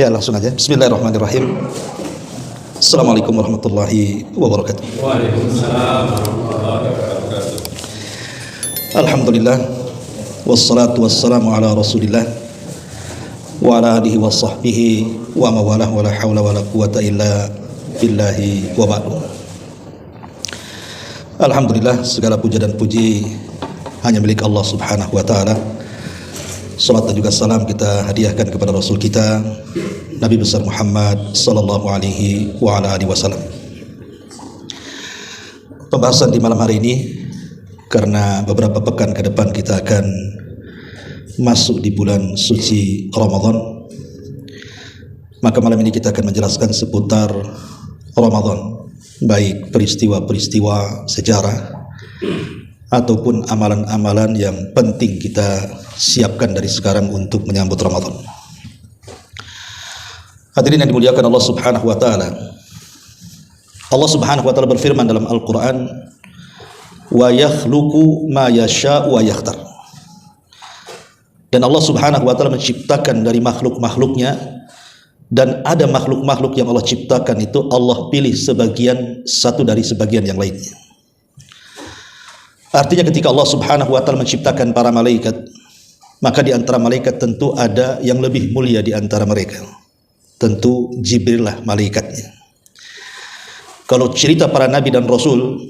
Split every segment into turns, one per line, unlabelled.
Ya, langsung aja. Bismillahirrahmanirrahim. Assalamualaikum warahmatullahi wabarakatuh.
Waalaikumsalam warahmatullahi wabarakatuh.
Alhamdulillah, wassalatu wassalamu ala rasulillah wa ala alihi wa sahbihi wa mawalah wa la hawla wa la quwata illa billahi wa ba'du. Alhamdulillah, segala puja dan puji hanya milik Allah subhanahu wa ta'ala. Salat dan juga salam kita hadiahkan kepada Rasul kita Nabi besar Muhammad sallallahu alaihi wa ala alihi wasallam. Pembahasan di malam hari ini, karena beberapa pekan ke depan kita akan masuk di bulan suci Ramadan, maka malam ini kita akan menjelaskan seputar Ramadan, baik peristiwa-peristiwa sejarah ataupun amalan-amalan yang penting kita siapkan dari sekarang untuk menyambut Ramadan. Hadirin yang dimuliakan Allah subhanahu wa ta'ala, Allah subhanahu wa ta'ala berfirman dalam Al-Quran, wa yakhluqu ma yasha'u wa yakhtar. Dan Allah subhanahu wa ta'ala menciptakan dari makhluk-makhluknya, dan ada makhluk-makhluk yang Allah ciptakan itu Allah pilih sebagian satu dari sebagian yang lainnya. Artinya ketika Allah subhanahu wa ta'ala menciptakan para malaikat, maka di antara malaikat tentu ada yang lebih mulia di antara mereka. Tentu Jibril lah malaikatnya. Kalau cerita para nabi dan rasul,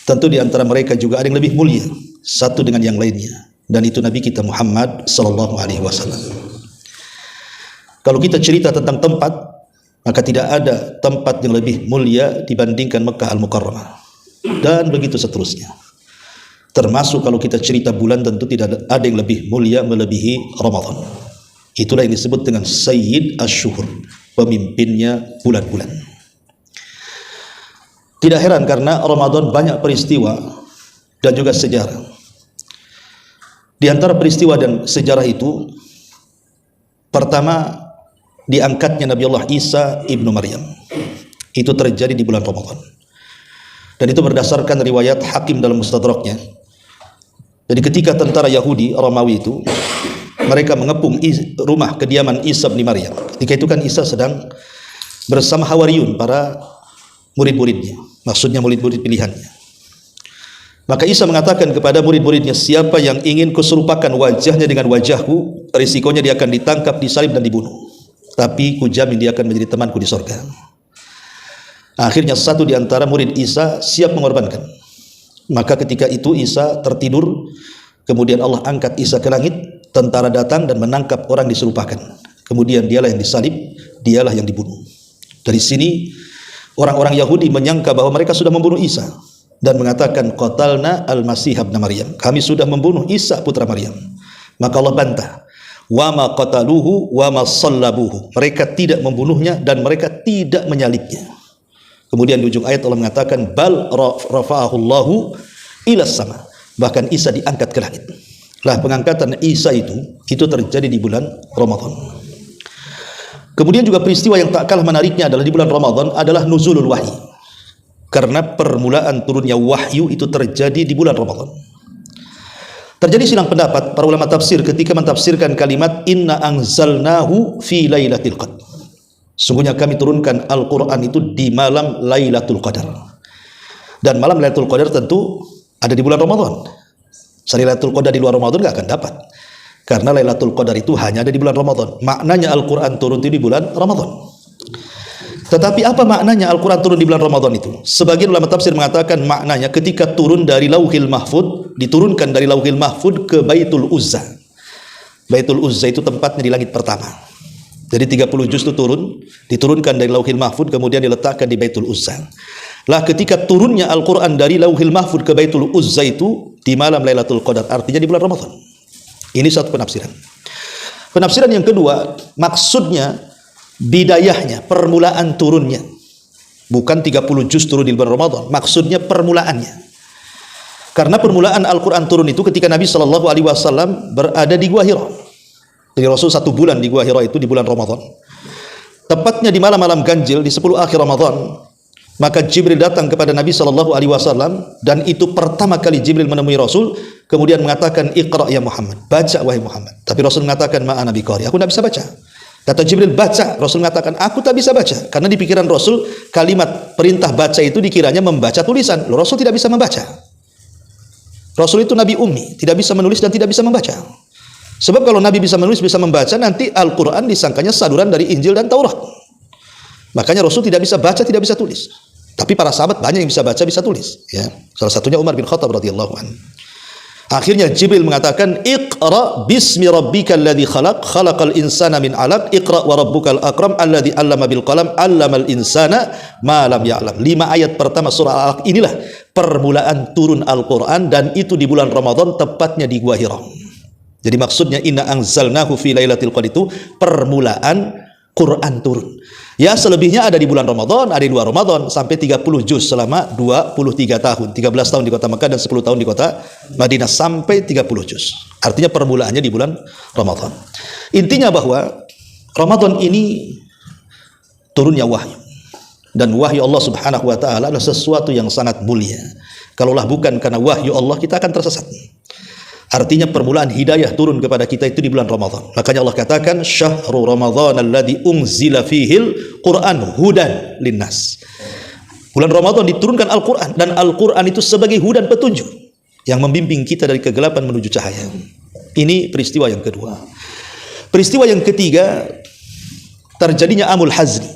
tentu di antara mereka juga ada yang lebih mulia satu dengan yang lainnya, dan itu Nabi kita Muhammad sallallahu alaihi wasallam. Kalau kita cerita tentang tempat, maka tidak ada tempat yang lebih mulia dibandingkan Mekah Al-Mukarramah, dan begitu seterusnya. Termasuk kalau kita cerita bulan, tentu tidak ada yang lebih mulia melebihi Ramadan. Itulah yang disebut dengan Sayyid Ash-Shuhur, pemimpinnya bulan-bulan. Tidak heran karena Ramadan banyak peristiwa dan juga sejarah. Di antara peristiwa dan sejarah itu, pertama diangkatnya Nabi Allah Isa ibnu Maryam. Itu terjadi di bulan Ramadan. Dan itu berdasarkan riwayat Hakim dalam Mustadraknya. Jadi ketika tentara Yahudi Romawi itu, mereka mengepung rumah kediaman Isa bin Maryam. Ketika itu kan Isa sedang bersama Hawariyun, para murid-muridnya, maksudnya murid-murid pilihannya. Maka Isa mengatakan kepada murid-muridnya, siapa yang ingin kuserupakan wajahnya dengan wajahku, risikonya dia akan ditangkap, disalib dan dibunuh. Tapi kujamin dia akan menjadi temanku di sorga. Akhirnya satu di antara murid Isa siap mengorbankan. Maka ketika itu Isa tertidur, kemudian Allah angkat Isa ke langit, tentara datang dan menangkap orang diserupakan. Kemudian dialah yang disalib, dialah yang dibunuh. Dari sini orang-orang Yahudi menyangka bahwa mereka sudah membunuh Isa dan mengatakan qatalna al-Masih ibn Maryam, kami sudah membunuh Isa putra Maryam. Maka Allah bantah, wa ma qataluhu wa ma sallabuhu, mereka tidak membunuhnya dan mereka tidak menyalibnya. Kemudian di ujung ayat Allah mengatakan bal rafa'ahullahu ila sama, bahkan Isa diangkat ke langit. Lah, pengangkatan Isa itu terjadi di bulan Ramadan. Kemudian juga peristiwa yang tak kalah menariknya adalah di bulan Ramadan adalah nuzulul wahyi. Karena permulaan turunnya wahyu itu terjadi di bulan Ramadan. Terjadi silang pendapat para ulama tafsir ketika mentafsirkan kalimat inna anzalnahu fi lailatul qadar. Sungguhnya kami turunkan Al-Quran itu di malam Lailatul Qadar. Dan malam Lailatul Qadar tentu ada di bulan Ramadan. Cari Lailatul Qadar di luar Ramadan gak akan dapat. Karena Lailatul Qadar itu hanya ada di bulan Ramadan. Maknanya Al-Quran turun itu di bulan Ramadan. Tetapi apa maknanya Al-Quran turun di bulan Ramadan itu? Sebagian ulama tafsir mengatakan maknanya ketika turun dari Lauhil Mahfud, diturunkan dari Lauhil Mahfud ke Baitul Uzza. Baitul Uzza itu tempatnya di langit pertama. Jadi 30 juz itu diturunkan dari Lauhil Mahfud, kemudian diletakkan di Baitul Uzza. Lah ketika turunnya Al-Quran dari Lauhil Mahfud ke Baitul Uzza itu di malam Lailatul Qadar, artinya di bulan Ramadan. Ini satu penafsiran. Penafsiran yang kedua, maksudnya bidayahnya, permulaan turunnya. Bukan 30 juz turun di bulan Ramadan, maksudnya permulaannya. Karena permulaan Al-Quran turun itu ketika Nabi SAW berada di Gua Hira. Jadi Rasul 1 bulan di Gua Hira itu di bulan Ramadan. Tepatnya di malam-malam ganjil di 10 akhir Ramadan, maka Jibril datang kepada Nabi SAW, dan itu pertama kali Jibril menemui Rasul, kemudian mengatakan Iqra ya Muhammad, baca wahai Muhammad. Tapi Rasul mengatakan ma'ana biqari, aku tidak bisa baca. Kata Jibril, baca. Rasul mengatakan, aku tak bisa baca. Karena di pikiran Rasul, kalimat perintah baca itu dikiranya membaca tulisan. Loh, Rasul tidak bisa membaca. Rasul itu Nabi Ummi, tidak bisa menulis dan tidak bisa membaca. Sebab kalau Nabi bisa menulis, bisa membaca, nanti Al-Quran disangkanya saduran dari Injil dan Taurat. Makanya Rasul tidak bisa baca, tidak bisa tulis. Tapi para sahabat banyak yang bisa baca, bisa tulis. Ya. Salah satunya Umar bin Khattab radhiyallahu anhu. Akhirnya Jibril mengatakan, Iqra bismi rabbikal ladzi khalaq, khalaqal insana min 'alaq, Iqra wa rabbukal akram alladzi 'allama bil qalam, 'allamal insana ma lam ya'lam. 5 ayat pertama surah Al-Alaq inilah permulaan turun Al-Qur'an, dan itu di bulan Ramadan, tepatnya di Gua Hira. Jadi maksudnya inna anzalnahu fi lailatul qadr itu permulaan Quran turun. Ya, selebihnya ada di bulan Ramadan, ada di luar Ramadan, sampai 30 juz selama 23 tahun. 13 tahun di kota Mekah dan 10 tahun di kota Madinah, sampai 30 juz. Artinya permulaannya di bulan Ramadan. Intinya bahwa Ramadan ini turunnya wahyu. Dan wahyu Allah Subhanahu wa taala adalah sesuatu yang sangat mulia. Kalaulah bukan karena wahyu Allah, kita akan tersesat. Artinya permulaan hidayah turun kepada kita itu di bulan Ramadan. Makanya Allah katakan, Syahrul Ramadan alladzi unzila fihil Qur'an hudan linnas. Bulan Ramadan diturunkan Al-Qur'an, dan Al-Qur'an itu sebagai hudan, petunjuk yang membimbing kita dari kegelapan menuju cahaya. Ini peristiwa yang kedua. Peristiwa yang ketiga, terjadinya Amul Hazni.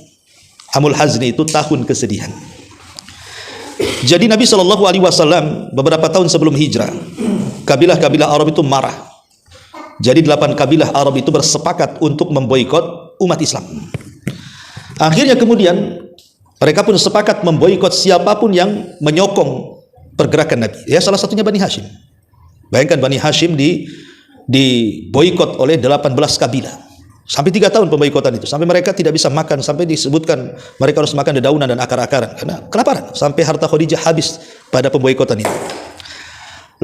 Amul Hazni itu tahun kesedihan. Jadi Nabi SAW beberapa tahun sebelum hijrah, kabilah-kabilah Arab itu marah. Jadi 8 kabilah Arab itu bersepakat untuk memboikot umat Islam. Akhirnya kemudian mereka pun sepakat memboikot siapapun yang menyokong pergerakan Nabi. Ya, salah satunya Bani Hashim. Bayangkan Bani Hashim diboikot oleh 18 kabilah. Sampai 3 tahun pemboikotan itu, sampai mereka tidak bisa makan, sampai disebutkan mereka harus makan dedaunan dan akar-akaran karena kelaparan, sampai harta Khadijah habis pada pemboikotan ini.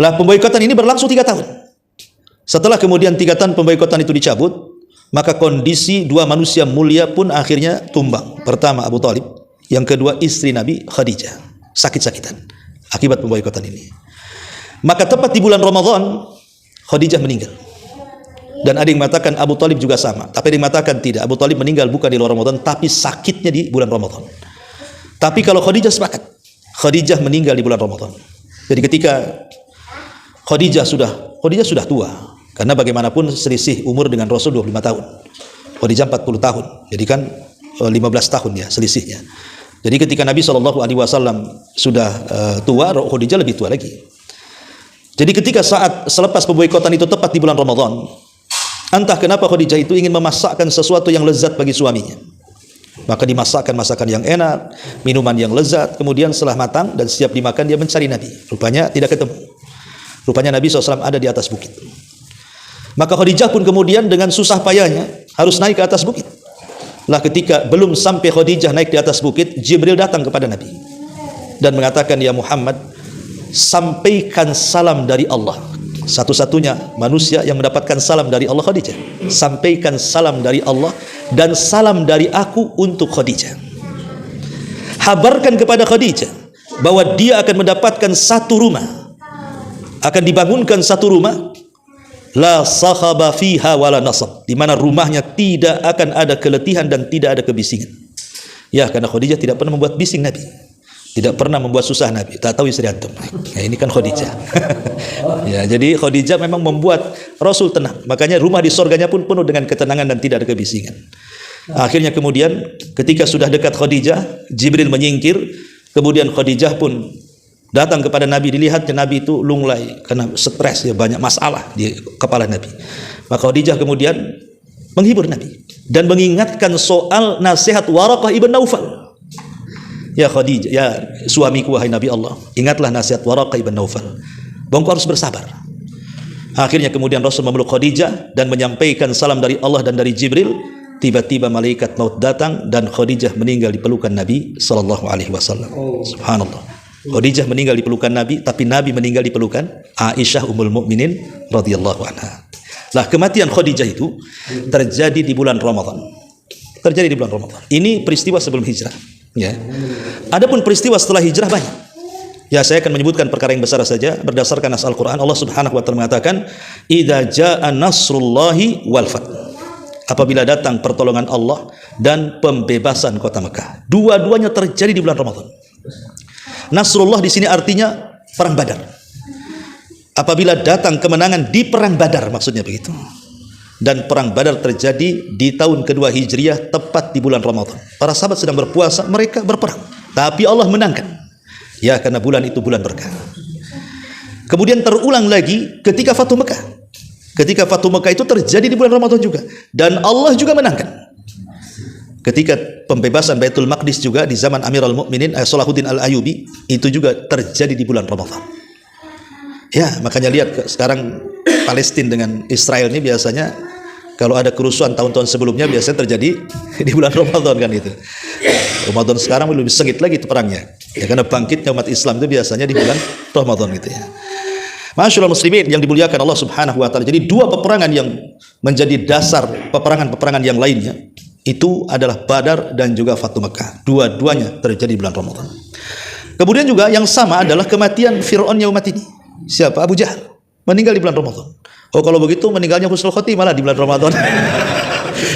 Lah, pemboikotan ini berlangsung 3 tahun. Setelah kemudian 3 tahun pemboikotan itu dicabut, maka kondisi 2 manusia mulia pun akhirnya tumbang. Pertama Abu Thalib, yang kedua istri Nabi Khadijah, sakit-sakitan akibat pemboikotan ini. Maka tepat di bulan Ramadan, Khadijah meninggal. Dan ada yang mengatakan Abu Thalib juga sama, tapi ada yang mengatakan tidak, Abu Thalib meninggal bukan di luar Ramadan, tapi sakitnya di bulan Ramadan. Tapi kalau Khadijah sepakat, Khadijah meninggal di bulan Ramadan. Jadi ketika Khadijah sudah tua, karena bagaimanapun selisih umur dengan Rasul 25 tahun. Khadijah 40 tahun. Jadi kan 15 tahun ya selisihnya. Jadi ketika Nabi SAW sudah tua, Khadijah lebih tua lagi. Jadi ketika saat selepas pemboikotan itu tepat di bulan Ramadan, entah kenapa Khadijah itu ingin memasakkan sesuatu yang lezat bagi suaminya. Maka dimasakkan masakan yang enak, minuman yang lezat, kemudian setelah matang dan siap dimakan, dia mencari Nabi. Rupanya tidak ketemu. Rupanya Nabi SAW ada di atas bukit. Maka Khadijah pun kemudian dengan susah payahnya harus naik ke atas bukit. Lah, ketika belum sampai Khadijah naik di atas bukit, Jibril datang kepada Nabi dan mengatakan, ya Muhammad, sampaikan salam dari Allah. Satu-satunya manusia yang mendapatkan salam dari Allah, Khadijah. Sampaikan salam dari Allah dan salam dari aku untuk Khadijah. Habarkan kepada Khadijah bahwa dia akan mendapatkan satu rumah, akan dibangunkan satu rumah, la sakhaba fiha wala nasab, di mana rumahnya tidak akan ada keletihan dan tidak ada kebisingan. Ya, karena Khadijah tidak pernah membuat bising Nabi, tidak pernah membuat susah Nabi. Tak tahu istri antum. Nah, ini kan Khadijah. Ya, jadi Khadijah memang membuat Rasul tenang. Makanya rumah di surganya pun penuh dengan ketenangan dan tidak ada kebisingan. Akhirnya kemudian ketika sudah dekat Khadijah, Jibril menyingkir. Kemudian Khadijah pun datang kepada Nabi. Dilihatnya Nabi itu lunglai karena stres, ya, banyak masalah di kepala Nabi. Maka Khadijah kemudian menghibur Nabi dan mengingatkan soal nasihat Waraqah ibn Naufal. Ya Khadijah, ya suamiku wahai Nabi Allah, ingatlah nasihat Waraqah ibn Naufal, bahwa engkau harus bersabar. Akhirnya kemudian Rasul memeluk Khadijah dan menyampaikan salam dari Allah dan dari Jibril. Tiba-tiba malaikat maut datang dan Khadijah meninggal di pelukan Nabi sallallahu alaihi wasallam. Subhanallah. Khadijah meninggal di pelukan Nabi, tapi Nabi meninggal di pelukan Aisyah ummul mukminin radhiyallahu anha. Lah, kematian Khadijah itu terjadi di bulan Ramadan. Terjadi di bulan Ramadan. Ini peristiwa sebelum hijrah. Ya. Adapun peristiwa setelah hijrah banyak. Ya, saya akan menyebutkan perkara yang besar saja berdasarkan nas Al-Qur'an. Allah Subhanahu wa taala mengatakan, "Idza jaa nasrullahi wal fath." apabila datang pertolongan Allah dan pembebasan kota Mekah. Dua-duanya terjadi di bulan Ramadan. Nasrullah di sini artinya perang Badar. Apabila datang kemenangan di perang Badar, maksudnya begitu. Dan perang Badar terjadi di tahun kedua Hijriah, tepat di bulan Ramadan. Para sahabat sedang berpuasa, mereka berperang, tapi Allah menangkan. Ya, karena bulan itu bulan berkah. Kemudian terulang lagi ketika Fatu Mekah. Ketika Fatu Mekah itu terjadi di bulan Ramadan juga, dan Allah juga menangkan. Ketika pembebasan Baitul Maqdis juga di zaman Amirul Mukminin Salahuddin Al-Ayyubi, itu juga terjadi di bulan Ramadan. Ya, makanya lihat sekarang Palestina dengan Israel ini biasanya kalau ada kerusuhan tahun-tahun sebelumnya biasanya terjadi di bulan Ramadan kan itu. Ramadan sekarang lebih sengit lagi itu perangnya. Ya, karena bangkitnya umat Islam itu biasanya di bulan Ramadan gitu ya. Masyaallah muslimin yang dimuliakan Allah Subhanahu wa taala. Jadi dua peperangan yang menjadi dasar peperangan-peperangan yang lainnya itu adalah Badar dan juga Fatu Mekah. Dua-duanya terjadi di bulan Ramadan. Kemudian juga yang sama adalah kematian Fir'aun umat ini. Siapa? Abu Jahal. Meninggal di bulan Ramadan. Oh, kalau begitu meninggalnya husnul khotimah di bulan Ramadan.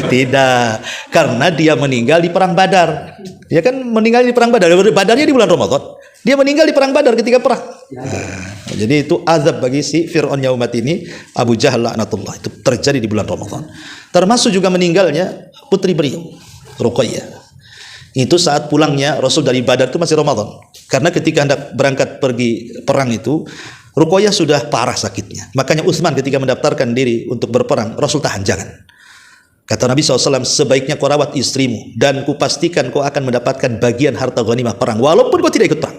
Tidak, karena dia meninggal di perang Badar. Dia kan meninggal di perang Badar. Badarnya di bulan Ramadan. Dia meninggal di perang Badar ketika perang. Jadi itu azab bagi si Fir'aun umat ini, Abu Jahal laknatullah. Itu terjadi di bulan Ramadan. Termasuk juga meninggalnya putri beliau, Ruqayyah. Itu saat pulangnya Rasul dari Badar itu masih Ramadan. Karena ketika hendak berangkat pergi perang itu, Ruqayyah sudah parah sakitnya. Makanya Utsman ketika mendaftarkan diri untuk berperang, Rasul tahan, jangan. Kata Nabi SAW, sebaiknya kau rawat istrimu dan kupastikan kau akan mendapatkan bagian harta ghanimah perang walaupun kau tidak ikut perang.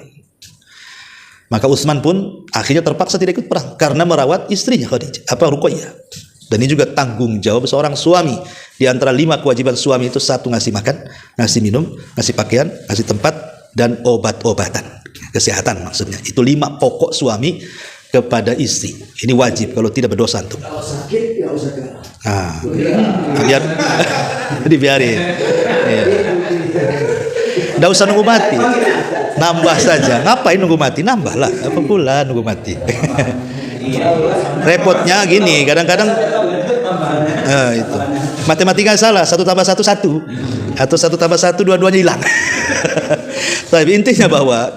Maka Utsman pun akhirnya terpaksa tidak ikut perang karena merawat istrinya Ruqayyah. Dan ini juga tanggung jawab seorang suami. Di antara 5 kewajiban suami itu, 1 ngasih makan, ngasih minum, ngasih pakaian, ngasih tempat, dan obat-obatan. Kesehatan maksudnya. Itu 5 pokok suami kepada istri. Ini wajib, kalau tidak berdosa antum.
Kalau sakit ya usah ke.
Lihat, dibiarin. Iya. Nggak usah nunggu mati, nambah saja. Ngapain nunggu mati? Nambahlah. Apa pula nunggu mati? Repotnya gini, kadang-kadang itu matematika salah. 1 tambah 1 1, atau 1 tambah 1 dua-duanya hilang. Tapi intinya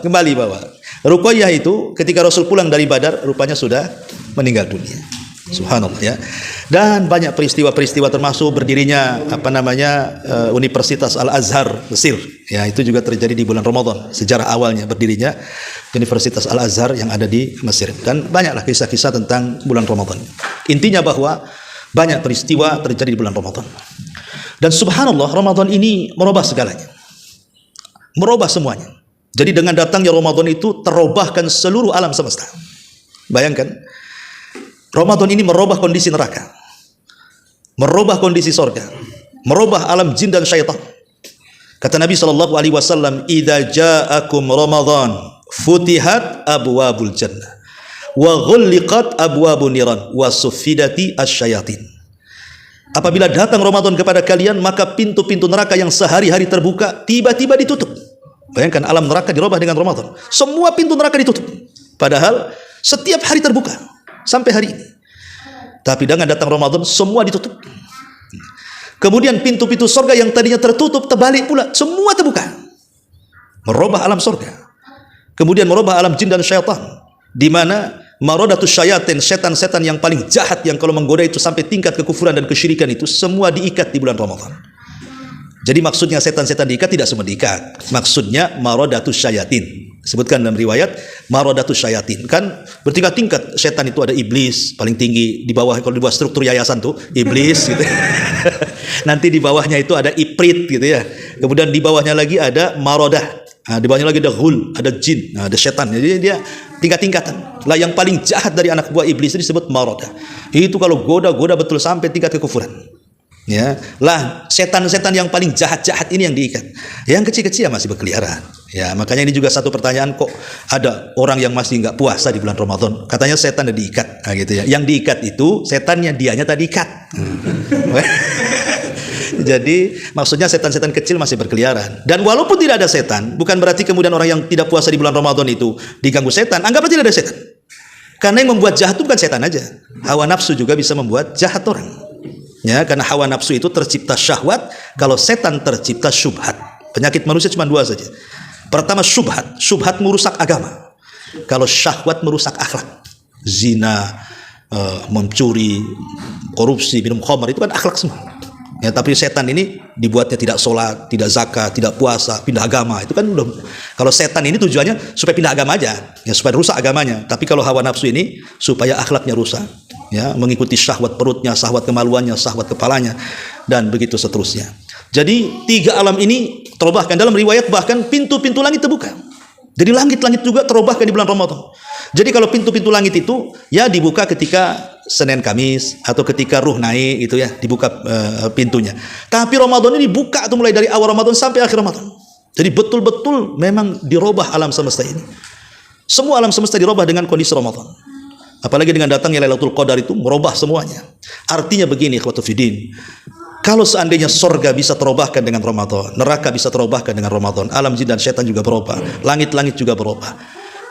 kembali bahwa Ruqayyah itu ketika Rasul pulang dari Badar rupanya sudah meninggal dunia. Subhanallah ya. Dan banyak peristiwa-peristiwa termasuk berdirinya Universitas Al-Azhar Mesir. Ya, itu juga terjadi di bulan Ramadan. Sejarah awalnya berdirinya Universitas Al-Azhar yang ada di Mesir. Dan banyaklah kisah-kisah tentang bulan Ramadan. Intinya bahwa banyak peristiwa terjadi di bulan Ramadan. Dan subhanallah, Ramadan ini merubah segalanya. Merubah semuanya. Jadi dengan datangnya Ramadan itu terubahkan seluruh alam semesta. Bayangkan, Ramadan ini merubah kondisi neraka, merubah kondisi sorga, merubah alam jin dan syaitan. Kata Nabi SAW, "Idza ja'akum Ramadan, futihat abwabul jannah, wa ghulliqat abwabun niran, wa suffidati asyayatin." Apabila datang Ramadan kepada kalian, maka pintu-pintu neraka yang sehari-hari terbuka tiba-tiba ditutup. Bayangkan, alam neraka dirubah dengan Ramadan. Semua pintu neraka ditutup. Padahal setiap hari terbuka sampai hari ini. Tapi dengan datang Ramadan semua ditutup. Kemudian pintu-pintu surga yang tadinya tertutup terbalik pula, semua terbuka. Merubah alam surga. Kemudian merubah alam jin dan syaitan, di mana maradatus syayatin, setan-setan yang paling jahat yang kalau menggoda itu sampai tingkat kekufuran dan kesyirikan itu semua diikat di bulan Ramadan. Jadi maksudnya setan-setan diikat tidak semua diikat. Maksudnya maradatus syayatin. Sebutkan dalam riwayat maradatus syayatin. Kan bertingkat-tingkat setan itu, ada iblis paling tinggi di bawah, kalau di bawah struktur yayasan tuh iblis gitu. Nanti di bawahnya itu ada ifrit gitu ya. Kemudian di bawahnya lagi ada maradah. Nah, di bawahnya lagi ada ghul, ada jin, ada setan. Jadi dia tingkat-tingkatan. Lah yang paling jahat dari anak buah iblis itu disebut maradah. Itu kalau goda-goda betul sampai tingkat kekufuran. Ya, lah setan-setan yang paling jahat-jahat ini yang diikat. Yang kecil-kecil ya masih berkeliaran. Ya, makanya ini juga satu pertanyaan, kok ada orang yang masih nggak puasa di bulan Ramadan? Katanya setan udah diikat, nah, gitu ya. Yang diikat itu setannya, dianya tadi ikat. Jadi maksudnya setan-setan kecil masih berkeliaran. Dan walaupun tidak ada setan, bukan berarti kemudian orang yang tidak puasa di bulan Ramadan itu diganggu setan. Anggaplah tidak ada setan. Karena yang membuat jahat itu bukan setan aja. Hawa nafsu juga bisa membuat jahat orang. Ya, karena hawa nafsu itu tercipta syahwat, kalau setan tercipta syubhat. Penyakit manusia cuma dua saja. Pertama syubhat, syubhat merusak agama. Kalau syahwat merusak akhlak. Zina, mencuri, korupsi, minum khamar, itu kan akhlak semua. Ya, tapi setan ini dibuatnya tidak sholat, tidak zakat, tidak puasa, pindah agama. Itu kan udah, kalau setan ini tujuannya supaya pindah agama aja, ya, supaya rusak agamanya. Tapi kalau hawa nafsu ini supaya akhlaknya rusak, ya, mengikuti syahwat perutnya, syahwat kemaluannya, syahwat kepalanya, dan begitu seterusnya. Jadi 3 alam ini terobahkan. Dalam riwayat bahkan pintu-pintu langit terbuka. Jadi langit-langit juga terobahkan di bulan Ramadan. Jadi kalau pintu-pintu langit itu ya dibuka ketika Senin Kamis atau ketika ruh naik, itu ya dibuka pintunya. Tapi Ramadan ini dibuka tuh mulai dari awal Ramadan sampai akhir Ramadan. Jadi betul-betul memang dirubah alam semesta ini. Semua alam semesta dirubah dengan kondisi Ramadan. Apalagi dengan datangnya Lailatul Qadar itu merubah semuanya. Artinya begini, ikhwatu fiddin. Kalau seandainya sorga bisa terubahkan dengan Ramadan, neraka bisa terubahkan dengan Ramadan, alam jin dan setan juga berubah, langit-langit juga berubah.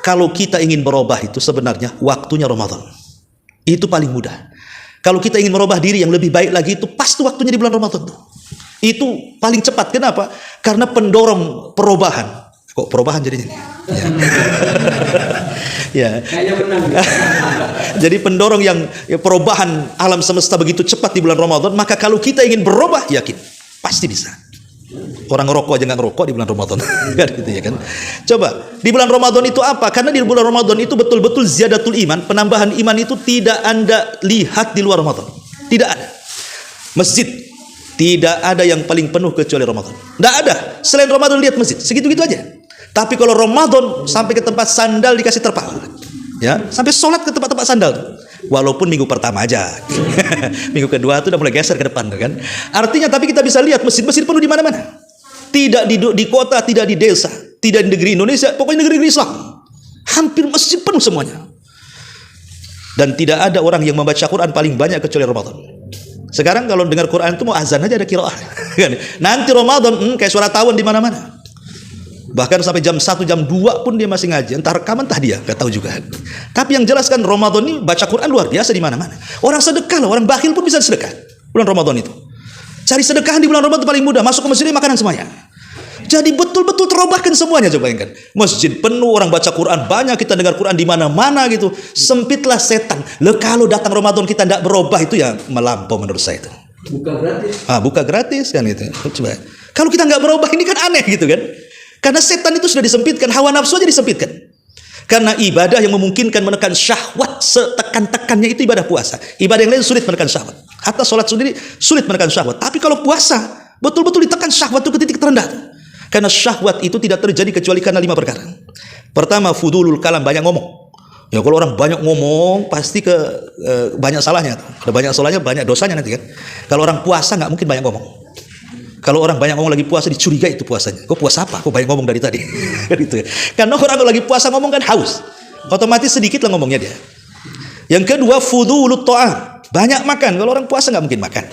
Kalau kita ingin berubah itu sebenarnya waktunya Ramadan. Itu paling mudah. Kalau kita ingin merubah diri yang lebih baik lagi, itu pasti waktunya di bulan Ramadan tuh. Itu paling cepat. Kenapa? Karena pendorong perubahan. Kok perubahan jadinya? Ya. Jadi pendorong yang perubahan alam semesta begitu cepat di bulan Ramadan, maka kalau kita ingin berubah, yakin pasti bisa. Orang ngerokok aja nggak ngerokok di bulan Ramadan, kan gitu ya kan? Coba di bulan Ramadan itu apa? Karena di bulan Ramadan itu betul-betul ziyadatul iman, penambahan iman itu tidak Anda lihat di luar Ramadan, tidak ada. Masjid tidak ada yang paling penuh kecuali Ramadan, tidak ada. Selain Ramadan lihat masjid, segitu-gitu aja. Tapi kalau Ramadan sampai ke tempat sandal dikasih terpal, ya sampai sholat ke tempat-tempat sandal. Walaupun minggu pertama aja, minggu kedua itu udah mulai geser ke depan, kan? Artinya, tapi kita bisa lihat masjid-masjid penuh di mana-mana. Tidak di kota, tidak di desa, tidak di negeri Indonesia, pokoknya negeri Islam. Hampir masjid penuh semuanya. Dan tidak ada orang yang membaca Quran paling banyak kecuali Ramadan. Sekarang kalau dengar Quran itu mau azan aja ada qiraah. Nanti Ramadan kayak suara tawon di mana-mana. Bahkan sampai jam 1, jam 2 pun dia masih ngaji. Entah rekaman, entah dia, gak tahu juga. Tapi yang jelas kan Ramadan ini baca Quran luar biasa di mana-mana. Orang sedekah loh, orang bakhil pun bisa sedekah bulan Ramadan itu. Cari sedekah di bulan Ramadan paling mudah. Masuk ke masjid makanan semuanya. Jadi betul-betul terobahkan semuanya, coba bayangkan. Masjid penuh, orang baca Quran banyak, kita dengar Quran di mana-mana gitu. Sempitlah setan. Kalau datang Ramadan kita tidak berubah, itu ya melampau menurut saya itu.
Buka gratis.
Buka gratis kan itu. Coba. Kalau kita nggak berubah ini kan aneh gitu kan. Karena setan itu sudah disempitkan, hawa nafsu aja disempitkan. Karena ibadah yang memungkinkan menekan syahwat setekan-tekannya itu ibadah puasa. Ibadah yang lain sulit menekan syahwat. Hatta sholat sendiri sulit menekan syahwat. Tapi kalau puasa, betul-betul ditekan syahwat itu ke titik terendah. Karena syahwat itu tidak terjadi kecuali karena 5 perkara. Pertama, fudulul kalam, banyak ngomong. Ya kalau orang banyak ngomong, pasti banyak salahnya. Kalau banyak salahnya, banyak dosanya nanti kan. Kalau orang puasa nggak mungkin banyak ngomong. Kalau orang banyak ngomong lagi puasa, dicurigai itu puasanya. Kok puasa apa? Kok banyak ngomong dari tadi? Gitu. Karena orang kalau lagi puasa ngomong kan haus. Otomatis sedikit lah ngomongnya dia. Yang kedua, fudulut ta'am. Banyak makan. Kalau orang puasa nggak mungkin makan.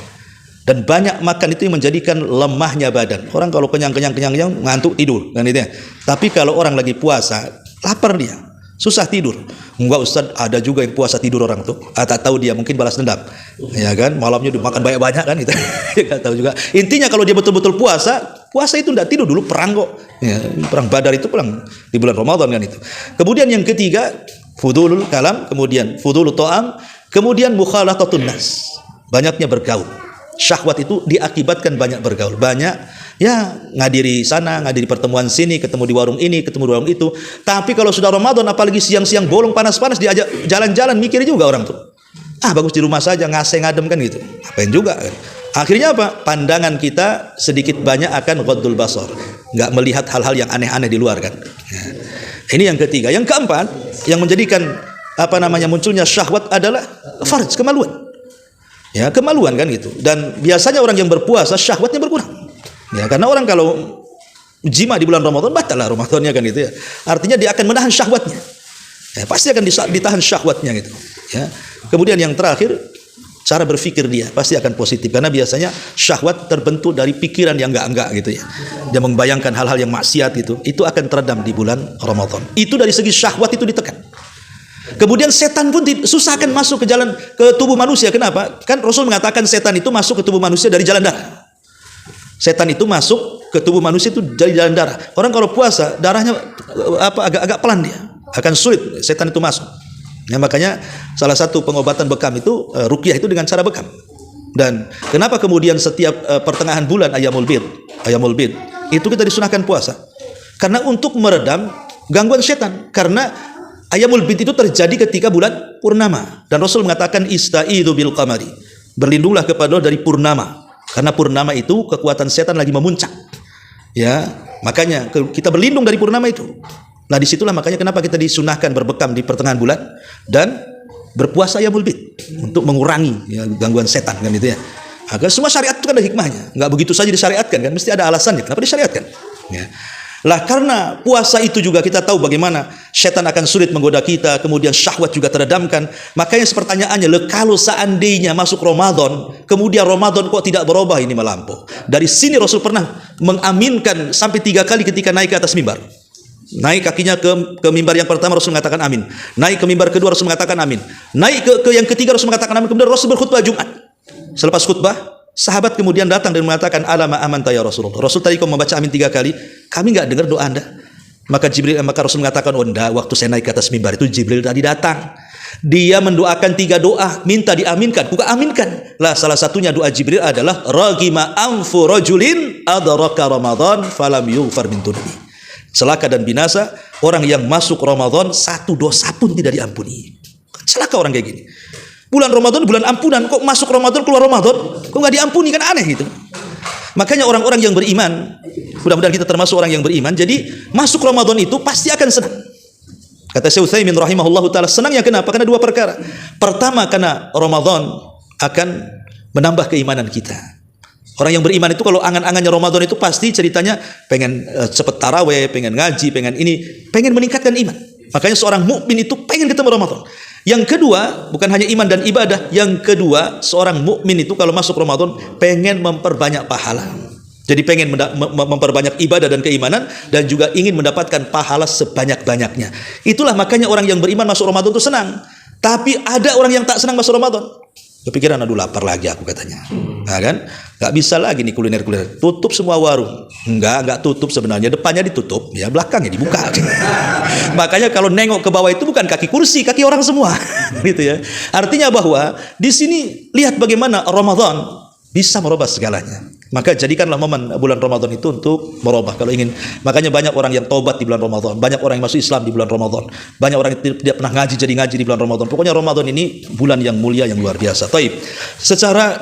Dan banyak makan itu yang menjadikan lemahnya badan. Orang kalau kenyang ngantuk tidur kan itu ya. Tapi kalau orang lagi puasa, lapar dia, susah tidur. Enggak Ustaz, ada juga yang puasa tidur orang tuh. Tak tahu dia mungkin balas dendam. Ya kan, malamnya udah makan banyak-banyak kan gitu. Enggak tahu juga. Intinya kalau dia betul-betul puasa itu enggak tidur dulu, perang kok. Ya, perang Badar itu perang di bulan Ramadan kan itu. Kemudian yang ketiga, fudulul kalam, kemudian fudulut ta'am, kemudian mukhalatatun nas. Banyaknya bergaul. Syahwat itu diakibatkan banyak bergaul, banyak ya ngadiri sana, ngadiri pertemuan sini, ketemu di warung ini, ketemu di warung itu. Tapi kalau sudah Ramadan, apalagi siang-siang bolong panas-panas, diajak jalan-jalan, mikir juga orang tuh. Bagus di rumah saja, ngasih ngadem kan gitu. Apain juga kan. Akhirnya apa? Pandangan kita sedikit banyak akan ghaddul basar, nggak melihat hal-hal yang aneh-aneh di luar kan. Ya. Ini yang ketiga. Yang keempat, yang menjadikan munculnya syahwat adalah farj, kemaluan. Ya, kemaluan kan gitu. Dan biasanya orang yang berpuasa syahwatnya berkurang. Ya, karena orang kalau jima di bulan Ramadan batal lah Ramadannya kan gitu ya. Artinya dia akan menahan syahwatnya. Ya, pasti akan ditahan syahwatnya gitu. Ya. Kemudian yang terakhir, cara berpikir dia pasti akan positif karena biasanya syahwat terbentuk dari pikiran yang enggak gitu ya. Dia membayangkan hal-hal yang maksiat gitu. Itu akan teredam di bulan Ramadan. Itu dari segi syahwat itu ditekan. Kemudian setan pun susah akan masuk ke tubuh manusia. Kenapa? Kan Rasul mengatakan setan itu masuk ke tubuh manusia dari jalan darah. Setan itu masuk ke tubuh manusia itu dari jalan darah. Orang kalau puasa darahnya agak pelan dia, akan sulit setan itu masuk. Ya, makanya salah satu pengobatan bekam itu ruqyah itu dengan cara bekam. Dan kenapa kemudian setiap pertengahan bulan Ayyamul Bid itu kita disunahkan puasa? Karena untuk meredam gangguan setan. Karena Ayyamul Bid itu terjadi ketika bulan purnama, dan Rasul mengatakan istaizu bil qamari, berlindunglah kepada Allah dari purnama, karena purnama itu kekuatan setan lagi memuncak. Ya, makanya kita berlindung dari purnama itu. Nah, disitulah makanya kenapa kita disunahkan berbekam di pertengahan bulan dan berpuasa Ayyamul Bid untuk mengurangi ya, gangguan setan kan itu ya. Agar semua syariat itu kan ada hikmahnya, nggak begitu saja disyariatkan kan, mesti ada alasannya kenapa disyariatkan. Ya. Lah karena puasa itu juga kita tahu bagaimana setan akan sulit menggoda kita, kemudian syahwat juga teredamkan. Makanya pertanyaannya, kalau seandainya masuk Ramadan, kemudian Ramadan kok tidak berubah ini melampau. Dari sini Rasul pernah mengaminkan sampai 3 kali ketika naik ke atas mimbar. Naik kakinya ke mimbar yang pertama Rasul mengatakan amin. Naik ke mimbar kedua Rasul mengatakan amin. Naik ke yang ketiga Rasul mengatakan amin. Kemudian Rasul berkhutbah Jumat. Selepas khutbah, sahabat kemudian datang dan mengatakan alama amanta ya Rasulullah. Rasul tadi kau membaca amin 3 kali, kami enggak dengar doa Anda. Maka Rasul mengatakan, oh enggak, waktu saya naik ke atas mimbar itu Jibril tadi datang. Dia mendoakan 3 doa, minta diaminkan, kuka aminkan. Lah salah satunya doa Jibril adalah ragima anfu rajulin adraka Ramadan falam yughfar min dunbi. Celaka dan binasa orang yang masuk Ramadan 1 dosa pun tidak diampuni. Celaka orang kayak gini. Bulan Ramadan bulan ampunan, kok masuk Ramadan keluar Ramadan kok nggak diampuni, kan aneh gitu. Makanya orang-orang yang beriman, mudah-mudahan kita termasuk orang yang beriman, jadi masuk Ramadan itu pasti akan senang. Kata Syekh Utsaimin rahimahullahu taala, senangnya kenapa? Karena 2 perkara. Pertama, karena Ramadan akan menambah keimanan kita. Orang yang beriman itu kalau angan-angannya Ramadan itu pasti ceritanya pengen cepet taraweh, pengen ngaji, pengen meningkatkan iman. Makanya seorang mukmin itu pengen ketemu Ramadan. Yang kedua, bukan hanya iman dan ibadah, yang kedua, seorang mukmin itu kalau masuk Ramadan pengen memperbanyak pahala. Jadi pengen memperbanyak ibadah dan keimanan, dan juga ingin mendapatkan pahala sebanyak-banyaknya. Itulah makanya orang yang beriman masuk Ramadan itu senang. Tapi ada orang yang tak senang masuk Ramadan. Kepikiran, aduh lapar lagi aku katanya. Nah kan, nggak bisa lagi nih kuliner-kuliner. Tutup semua warung. Nggak tutup sebenarnya. Depannya ditutup, ya belakangnya dibuka. Makanya kalau nengok ke bawah itu bukan kaki kursi, kaki orang semua. Gitu ya. Artinya bahwa di sini lihat bagaimana Ramadan bisa merubah segalanya. Maka jadikanlah momen bulan Ramadan itu untuk merubah. Kalau ingin, makanya banyak orang yang taubat di bulan Ramadan, banyak orang yang masuk Islam di bulan Ramadan, banyak orang yang tidak pernah ngaji jadi ngaji di bulan Ramadan. Pokoknya Ramadan ini bulan yang mulia, yang luar biasa. Taib. Secara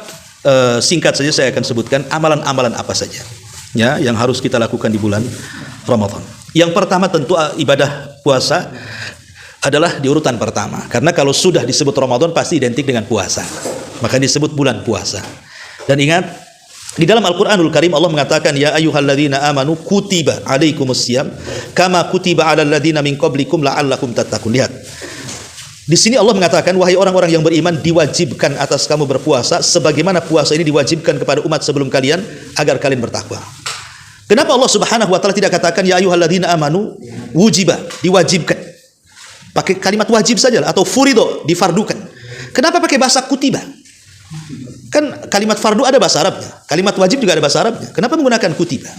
singkat saja saya akan sebutkan amalan-amalan apa saja ya yang harus kita lakukan di bulan Ramadan. Yang pertama tentu ibadah puasa adalah di urutan pertama. Karena kalau sudah disebut Ramadan pasti identik dengan puasa. Maka disebut bulan puasa. Dan ingat, di dalam Al-Qur'anul Karim Allah mengatakan, ya ayyuhalladzina amanu kutiba alaikumusiyam kama kutiba alal ladzina min qablikum la'allakum tattaqun. Lihat. Di sini Allah mengatakan, wahai orang-orang yang beriman, diwajibkan atas kamu berpuasa sebagaimana puasa ini diwajibkan kepada umat sebelum kalian agar kalian bertakwa. Kenapa Allah Subhanahu wa taala tidak katakan ya ayyuhalladzina amanu wujiba, diwajibkan? Pakai kalimat wajib saja atau furido, difardukan. Kenapa pakai bahasa kutiba? Kan kalimat fardu ada bahasa Arabnya, kalimat wajib juga ada bahasa Arabnya. Kenapa menggunakan kutiba?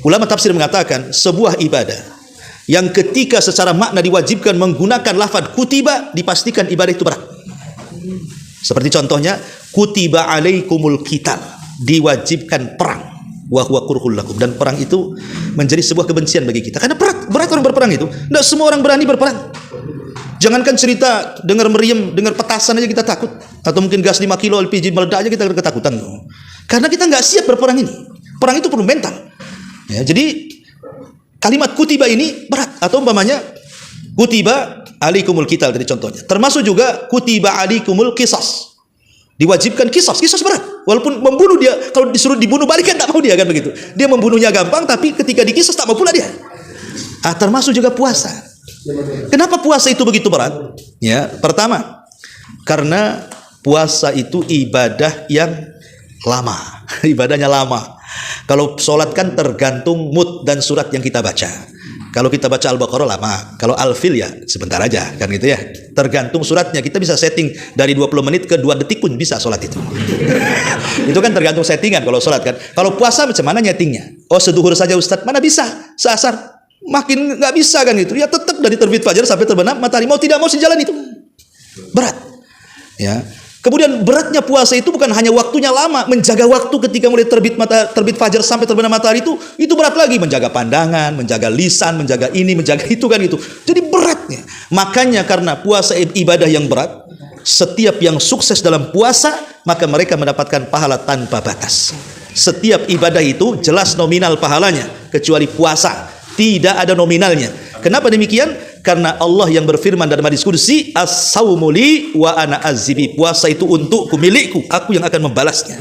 Ulama tafsir mengatakan sebuah ibadah yang ketika secara makna diwajibkan menggunakan lafaz kutiba, dipastikan ibadah itu berat. Seperti contohnya kutiba alaikumul qital, diwajibkan perang, wa huwa kurhul lakum, dan perang itu menjadi sebuah kebencian bagi kita karena berat orang berperang itu. Tidak semua orang berani berperang. Jangankan cerita dengar meriam, dengar petasan aja kita takut, atau mungkin gas 5 kilo LPG meledak aja kita ketakutan. Karena kita nggak siap berperang ini. Perang itu perlu mental. Ya, jadi kalimat kutiba ini berat, atau umpamanya kutiba alaikumul qital tadi contohnya. Termasuk juga kutiba alaikumul qisas. Diwajibkan qisas berat. Walaupun membunuh dia, kalau disuruh dibunuh balik kan tak mau dia kan begitu. Dia membunuhnya gampang, tapi ketika diqisas tak mau pula dia. Termasuk juga puasa. Kenapa puasa itu begitu berat? Ya, pertama, karena puasa itu ibadah yang lama. Ibadahnya lama. Kalau sholat kan tergantung mood dan surat yang kita baca. Kalau kita baca Al-Baqarah lama, kalau Al-Fil ya sebentar aja, kan gitu ya. Tergantung suratnya, kita bisa setting dari 20 menit ke 2 detik pun bisa sholat itu. Itu kan tergantung settingan kalau sholat kan. Kalau puasa macam mana nyetingnya? Oh seduhur saja Ustadz, mana bisa? Seasar, makin nggak bisa kan gitu. Ya tetap dari terbit fajar sampai terbenam matahari, mau tidak mau sejalan itu. Berat. Ya. Kemudian beratnya puasa itu bukan hanya waktunya lama, menjaga waktu ketika mulai terbit fajar sampai terbenam matahari itu berat lagi, menjaga pandangan, menjaga lisan, menjaga ini, menjaga itu kan itu. Jadi beratnya. Makanya karena puasa ibadah yang berat, setiap yang sukses dalam puasa maka mereka mendapatkan pahala tanpa batas. Setiap ibadah itu jelas nominal pahalanya, kecuali puasa tidak ada nominalnya. Kenapa demikian? Karena Allah yang berfirman dalam hadis qudsi, as-saumu li wa ana azibi. Puasa itu untukku, milikku, aku yang akan membalasnya.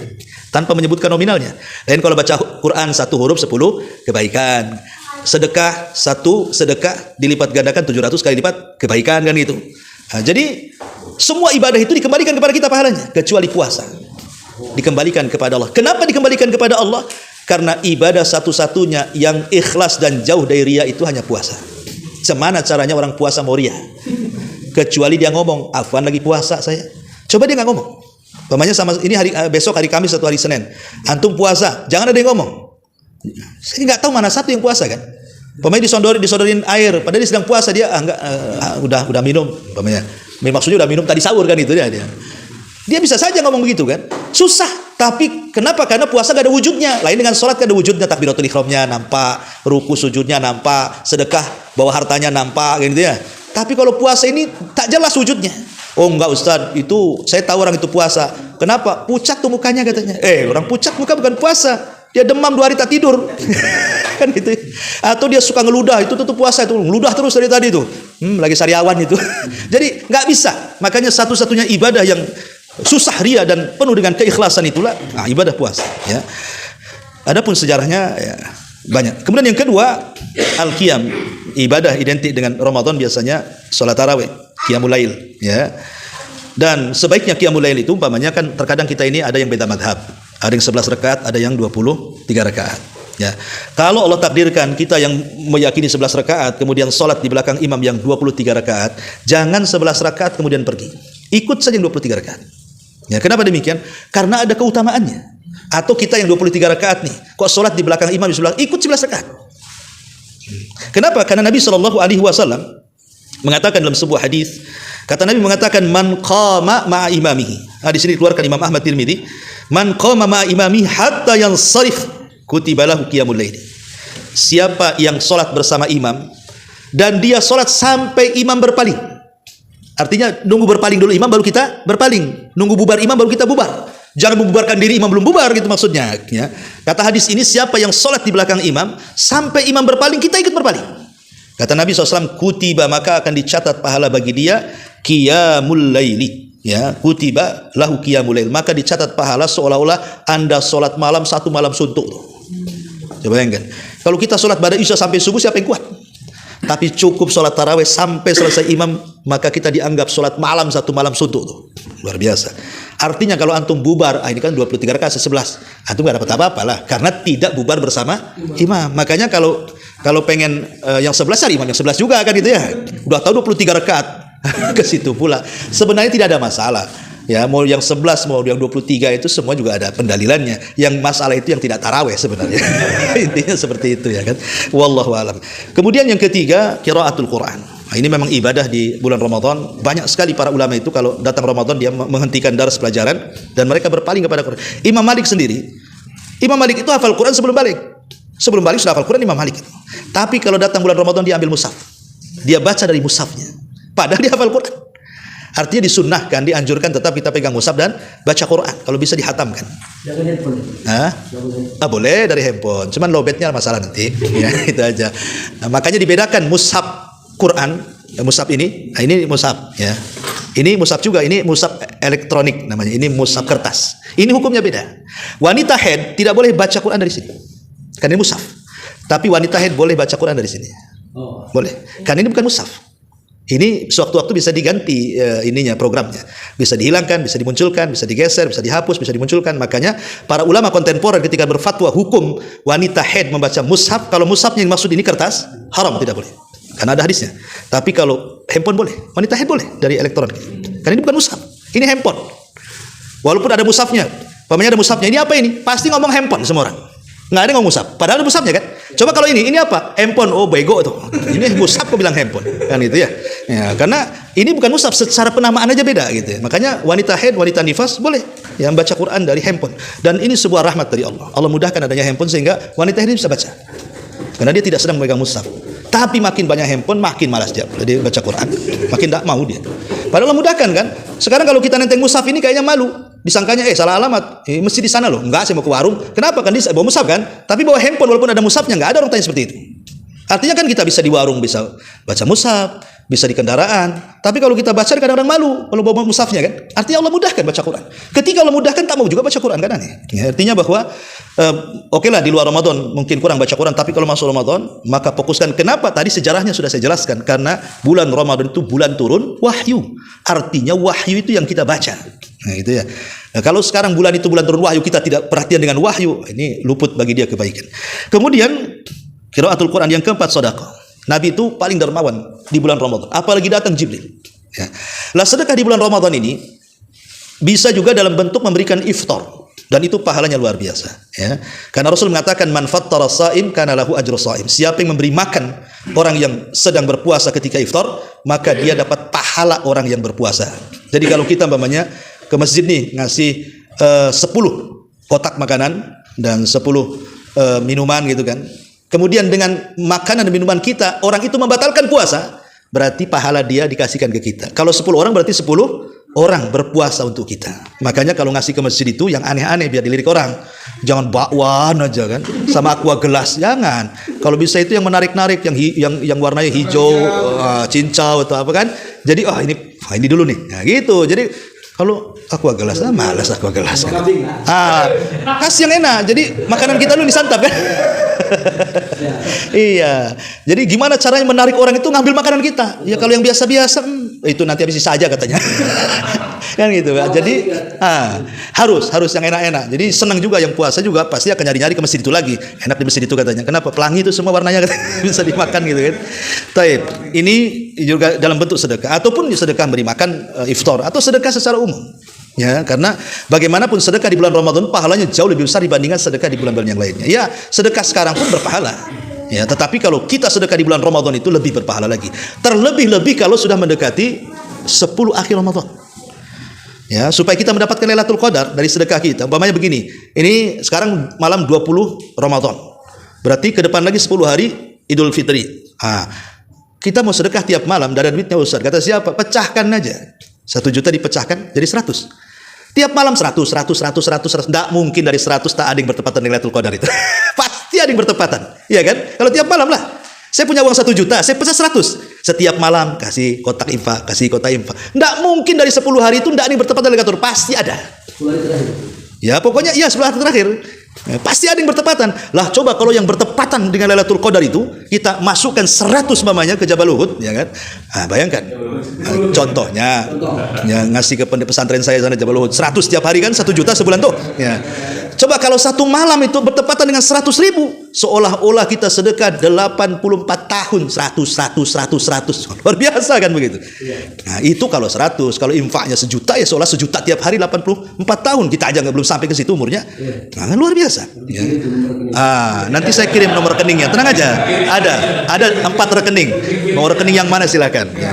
Tanpa menyebutkan nominalnya. Lain kalau baca Quran 1 huruf 10 kebaikan. Sedekah 1 sedekah dilipat gandakan 700 kali lipat kebaikan kan itu. Nah, jadi semua ibadah itu dikembalikan kepada kita pahalanya, kecuali puasa. Dikembalikan kepada Allah. Kenapa dikembalikan kepada Allah? Karena ibadah satu-satunya yang ikhlas dan jauh dari riya itu hanya puasa. Semana caranya orang puasa mau riya? Kecuali dia ngomong, Afwan lagi puasa saya. Coba dia nggak ngomong. Pemanya sama ini besok hari Kamis atau hari Senin. Antum puasa, jangan ada yang ngomong. Saya nggak tahu mana satu yang puasa kan. Pemanya disodorin air, padahal dia sedang puasa dia udah minum. Pemanya, maksudnya udah minum tadi sahur kan itu dia. Dia bisa saja ngomong begitu kan. Susah. Tapi kenapa? Karena puasa gak ada wujudnya. Lain dengan sholat gak ada wujudnya. Takbiratul ihramnya nampak, ruku sujudnya nampak, sedekah bawa hartanya nampak gitu ya. Tapi kalau puasa ini tak jelas wujudnya. Oh enggak Ustaz, itu saya tahu orang itu puasa. Kenapa? Pucat tuh mukanya katanya. Orang pucat muka bukan puasa. Dia demam 2 hari tak tidur. Kan gitu. Atau dia suka ngeludah, itu tuh puasa itu. Ngeludah terus dari tadi tuh. Lagi sariawan itu. Jadi nggak bisa. Makanya satu-satunya ibadah yang susah riya dan penuh dengan keikhlasan itulah ibadah puasa ya. Adapun sejarahnya ya, banyak. Kemudian yang kedua, al-qiyam, ibadah identik dengan Ramadan biasanya salat tarawih, qiyamul lail ya. Dan sebaiknya qiyamul lail itu umpamanya kan terkadang kita ini ada yang beda madhab. Ada yang 11 rakaat, ada yang 23 rakaat ya. Kalau Allah takdirkan kita yang meyakini 11 rakaat kemudian salat di belakang imam yang 23 rakaat, jangan 11 rakaat kemudian pergi. Ikut saja yang 23 rakaat. Ya, kenapa demikian? Karena ada keutamaannya. Atau kita yang 23 rakaat nih, kok sholat di belakang imam di sebelah, ikut 11 rakaat. Kenapa? Karena Nabi SAW mengatakan dalam sebuah hadis, kata Nabi mengatakan man qama ma'a imamihi. Di sini dikeluarkan Imam Ahmad Tirmidzi, man qama ma'a imamihi hatta yansarif kutiba lahu qiyamul lail. Siapa yang sholat bersama imam dan dia sholat sampai imam berpaling. Artinya nunggu berpaling dulu imam baru kita berpaling. Nunggu bubar imam baru kita bubar. Jangan membubarkan diri imam belum bubar gitu maksudnya ya. Kata hadis ini, siapa yang sholat di belakang imam sampai imam berpaling, kita ikut berpaling. Kata Nabi SAW, kutiba, maka akan dicatat pahala bagi dia qiyamul laili ya. Kutiba lahu qiyamul lail, maka dicatat pahala seolah-olah Anda sholat malam 1 malam suntuk. Coba bayangkan. Kalau kita sholat pada isya sampai subuh, siapa yang kuat? Tapi cukup sholat tarawih sampai selesai imam, maka kita dianggap sholat malam 1 malam suntuk tuh. Luar biasa. Artinya kalau antum bubar, ini kan 23 rakaat 11, antum gak dapat apa-apa lah, karena tidak bubar bersama imam. Makanya kalau pengen yang 11 cari imam yang 11 juga kan gitu ya. Udah tahu 23 rakaat ke situ pula. Sebenarnya tidak ada masalah. Ya, mau yang 11 mau yang 23 itu semua juga ada pendalilannya. Yang masalah itu yang tidak tarawih sebenarnya. Intinya seperti itu ya kan. Wallahu alam. Kemudian yang ketiga, qiraatul Quran. Nah, ini memang ibadah di bulan Ramadan. Banyak sekali para ulama itu kalau datang Ramadan dia menghentikan dars pelajaran dan mereka berpaling kepada Quran. Imam Malik sendiri, Imam Malik itu hafal Quran sebelum balik. Sebelum balik sudah hafal Quran Imam Malik itu. Tapi kalau datang bulan Ramadan dia ambil mushaf. Dia baca dari mushafnya. Padahal dia hafal Quran. Artinya disunnahkan, dianjurkan tetap kita pegang mushaf dan baca Quran. Kalau bisa dihatamkan.
Jangan handphone.
Boleh dari handphone. Cuman lobetnya masalah nanti. Ya, itu aja. Nah, makanya dibedakan mushaf Quran, mushaf ini. Nah, ini mushaf ya. Ini mushaf juga, ini mushaf elektronik namanya. Ini mushaf kertas. Ini hukumnya beda. Wanita haid tidak boleh baca Quran dari sini. Karena ini mushaf. Tapi wanita haid boleh baca Quran dari sini. Boleh. Karena ini bukan mushaf. Ini sewaktu-waktu bisa diganti ininya programnya. Bisa dihilangkan, bisa dimunculkan, bisa digeser, bisa dihapus, bisa dimunculkan. Makanya para ulama kontemporer ketika berfatwa hukum wanita haid membaca mushaf, kalau mushafnya yang maksud ini kertas, haram, tidak boleh. Karena ada hadisnya. Tapi kalau handphone boleh, wanita haid boleh dari elektronik. Karena ini bukan mushaf, ini handphone. Walaupun ada mushafnya, pamannya ada mushafnya, ini apa ini? Pasti ngomong handphone semua orang. Nggak ada ngomong mushaf, padahal ada mushafnya kan. Coba kalau ini apa? Handphone, oh bego tuh. Ini mushaf kok bilang handphone, kan gitu ya. Ya, karena ini bukan mushaf, secara penamaan aja beda gitu ya. Makanya wanita haid, wanita nifas boleh yang baca Quran dari handphone. Dan ini sebuah rahmat dari Allah. Allah mudahkan adanya handphone sehingga wanita haid bisa baca. Karena dia tidak sedang memegang mushaf. Tapi makin banyak handphone, makin malas dia. Jadi baca Quran, makin tak mau dia. Padahal Allah mudahkan kan. Sekarang kalau kita nenteng mushaf ini kayaknya malu. Disangkanya salah alamat, mesti di sana loh. Enggak, saya mau ke warung. Kenapa? Kan dia bawa mushaf kan? Tapi bawa handphone walaupun ada mushafnya, enggak ada orang tanya seperti itu. Artinya kan kita bisa di warung bisa baca mushaf, bisa di kendaraan. Tapi kalau kita baca kadang-kadang malu kalau bawa mushafnya kan. Artinya Allah mudahkan baca Quran. Ketika Allah mudahkan tak mau juga baca Quran kan aneh. Ya, artinya bahwa oke lah di luar Ramadan mungkin kurang baca Quran, tapi kalau masuk Ramadan maka fokuskan. Kenapa? Tadi sejarahnya sudah saya jelaskan. Karena bulan Ramadan itu bulan turun wahyu. Artinya wahyu itu yang kita baca. Nah itu ya. Nah, kalau sekarang bulan itu bulan turun wahyu, kita tidak perhatian dengan wahyu, ini luput bagi dia kebaikan. Kemudian qiraatul Quran yang keempat, sedekah. Nabi itu paling dermawan di bulan Ramadan, apalagi datang Jibril. Ya. Lah sedekah di bulan Ramadan ini bisa juga dalam bentuk memberikan iftar, dan itu pahalanya luar biasa. Ya. Karena Rasul mengatakan man fattara shaim kana lahu ajru shaim. Siapa yang memberi makan orang yang sedang berpuasa ketika iftar, maka dia dapat pahala orang yang berpuasa. Jadi kalau kita umpamanya ke masjid nih ngasih 10 kotak makanan dan 10 minuman gitu kan. Kemudian dengan makanan dan minuman kita orang itu membatalkan puasa, berarti pahala dia dikasihkan ke kita. Kalau 10 orang berarti 10 orang berpuasa untuk kita. Makanya kalau ngasih ke masjid itu yang aneh-aneh biar dilirik orang. Jangan bakwan aja kan, sama aqua gelas, jangan. Kalau bisa itu yang menarik-narik, yang warnanya hijau, cincau atau apa kan. Jadi ini dulu nih. Nah gitu. Jadi kalau aqua gelas, malas aqua gelas kan. Kasih yang enak. Jadi makanan kita dulu disantap kan. Iya. Jadi gimana caranya menarik orang itu ngambil makanan kita? Ya kalau yang biasa-biasa itu nanti habis sisa aja katanya. Kan gitu kan. Jadi harus yang enak-enak. Jadi senang juga yang puasa juga pasti akan nyari-nyari ke masjid itu lagi. Enak di masjid itu katanya. Kenapa? Pelangi itu semua warnanya katanya. Bisa dimakan gitu kan. Taib. Ini juga dalam bentuk sedekah ataupun sedekah beri makan iftar atau sedekah secara umum. Ya, karena bagaimanapun sedekah di bulan Ramadan pahalanya jauh lebih besar dibandingkan sedekah di bulan-bulan yang lainnya. Ya, sedekah sekarang pun berpahala. Ya, tetapi kalau kita sedekah di bulan Ramadan itu lebih berpahala lagi. Terlebih-lebih kalau sudah mendekati 10 akhir Ramadan. Ya, supaya kita mendapatkan Lailatul Qadar dari sedekah kita. Umpamanya begini, ini sekarang malam 20 Ramadan. Berarti ke depan lagi 10 hari Idul Fitri. Kita mau sedekah tiap malam, ada duitnya Ustaz. Kata siapa? Pecahkan aja. 1 juta dipecahkan jadi 100. Tiap malam 100. Tidak mungkin dari 100 tak ada yang bertepatan dengan Lailatul Qadar itu. Pasti ada yang bertepatan. Iya kan? Kalau tiap malam lah. Saya punya uang 1 juta, saya pecah 100. Setiap malam kasih kotak infak, kasih kotak infak. Tidak mungkin dari 10 hari itu tidak ada yang bertepatan dengan Lailatul Qadar. Pasti ada. 10 hari terakhir. Ya pokoknya iya 10 hari terakhir. Ya, pasti ada yang bertepatan. Lah coba kalau yang bertepatan dengan Lailatul Qadar itu kita masukkan 100 mamanya ke Jabal Uhud, ya kan? Bayangkan. Contohnya ya, ngasih ke pesantren saya sana Jabal Uhud 100 tiap hari kan 1 juta sebulan tuh. Ya. Coba kalau satu malam itu bertepatan dengan 100 ribu, seolah-olah kita sedekah 84 tahun 100. Luar biasa kan begitu. Nah itu kalau 100, kalau infaknya 1 juta ya seolah 1 juta tiap hari 84 tahun. Kita aja belum sampai ke situ umurnya. Nah, luar biasa. Ya. Nanti saya kirim nomor rekeningnya. Tenang aja. Ada 4 rekening. Mau rekening yang mana silakan. Ya.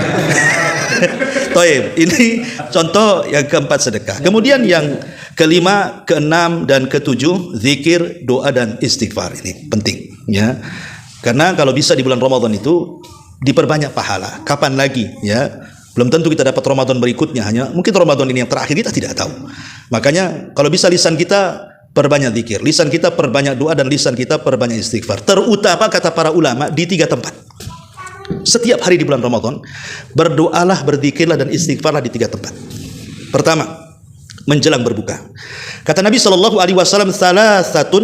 Toib. Ini contoh yang keempat sedekah. Kemudian yang kelima, keenam, dan ketujuh zikir, doa, dan istighfar. Ini penting ya. Karena kalau bisa di bulan Ramadan itu diperbanyak pahala. Kapan lagi ya? Belum tentu kita dapat Ramadan berikutnya, hanya mungkin Ramadan ini yang terakhir kita tidak tahu. Makanya kalau bisa lisan kita perbanyak zikir, lisan kita perbanyak doa, dan lisan kita perbanyak istighfar. Terutama kata para ulama di 3 tempat. Setiap hari di bulan Ramadan berdoalah, berzikirlah, dan istighfarlah di 3 tempat. Pertama, menjelang berbuka. Kata Nabi SAW, salasatun,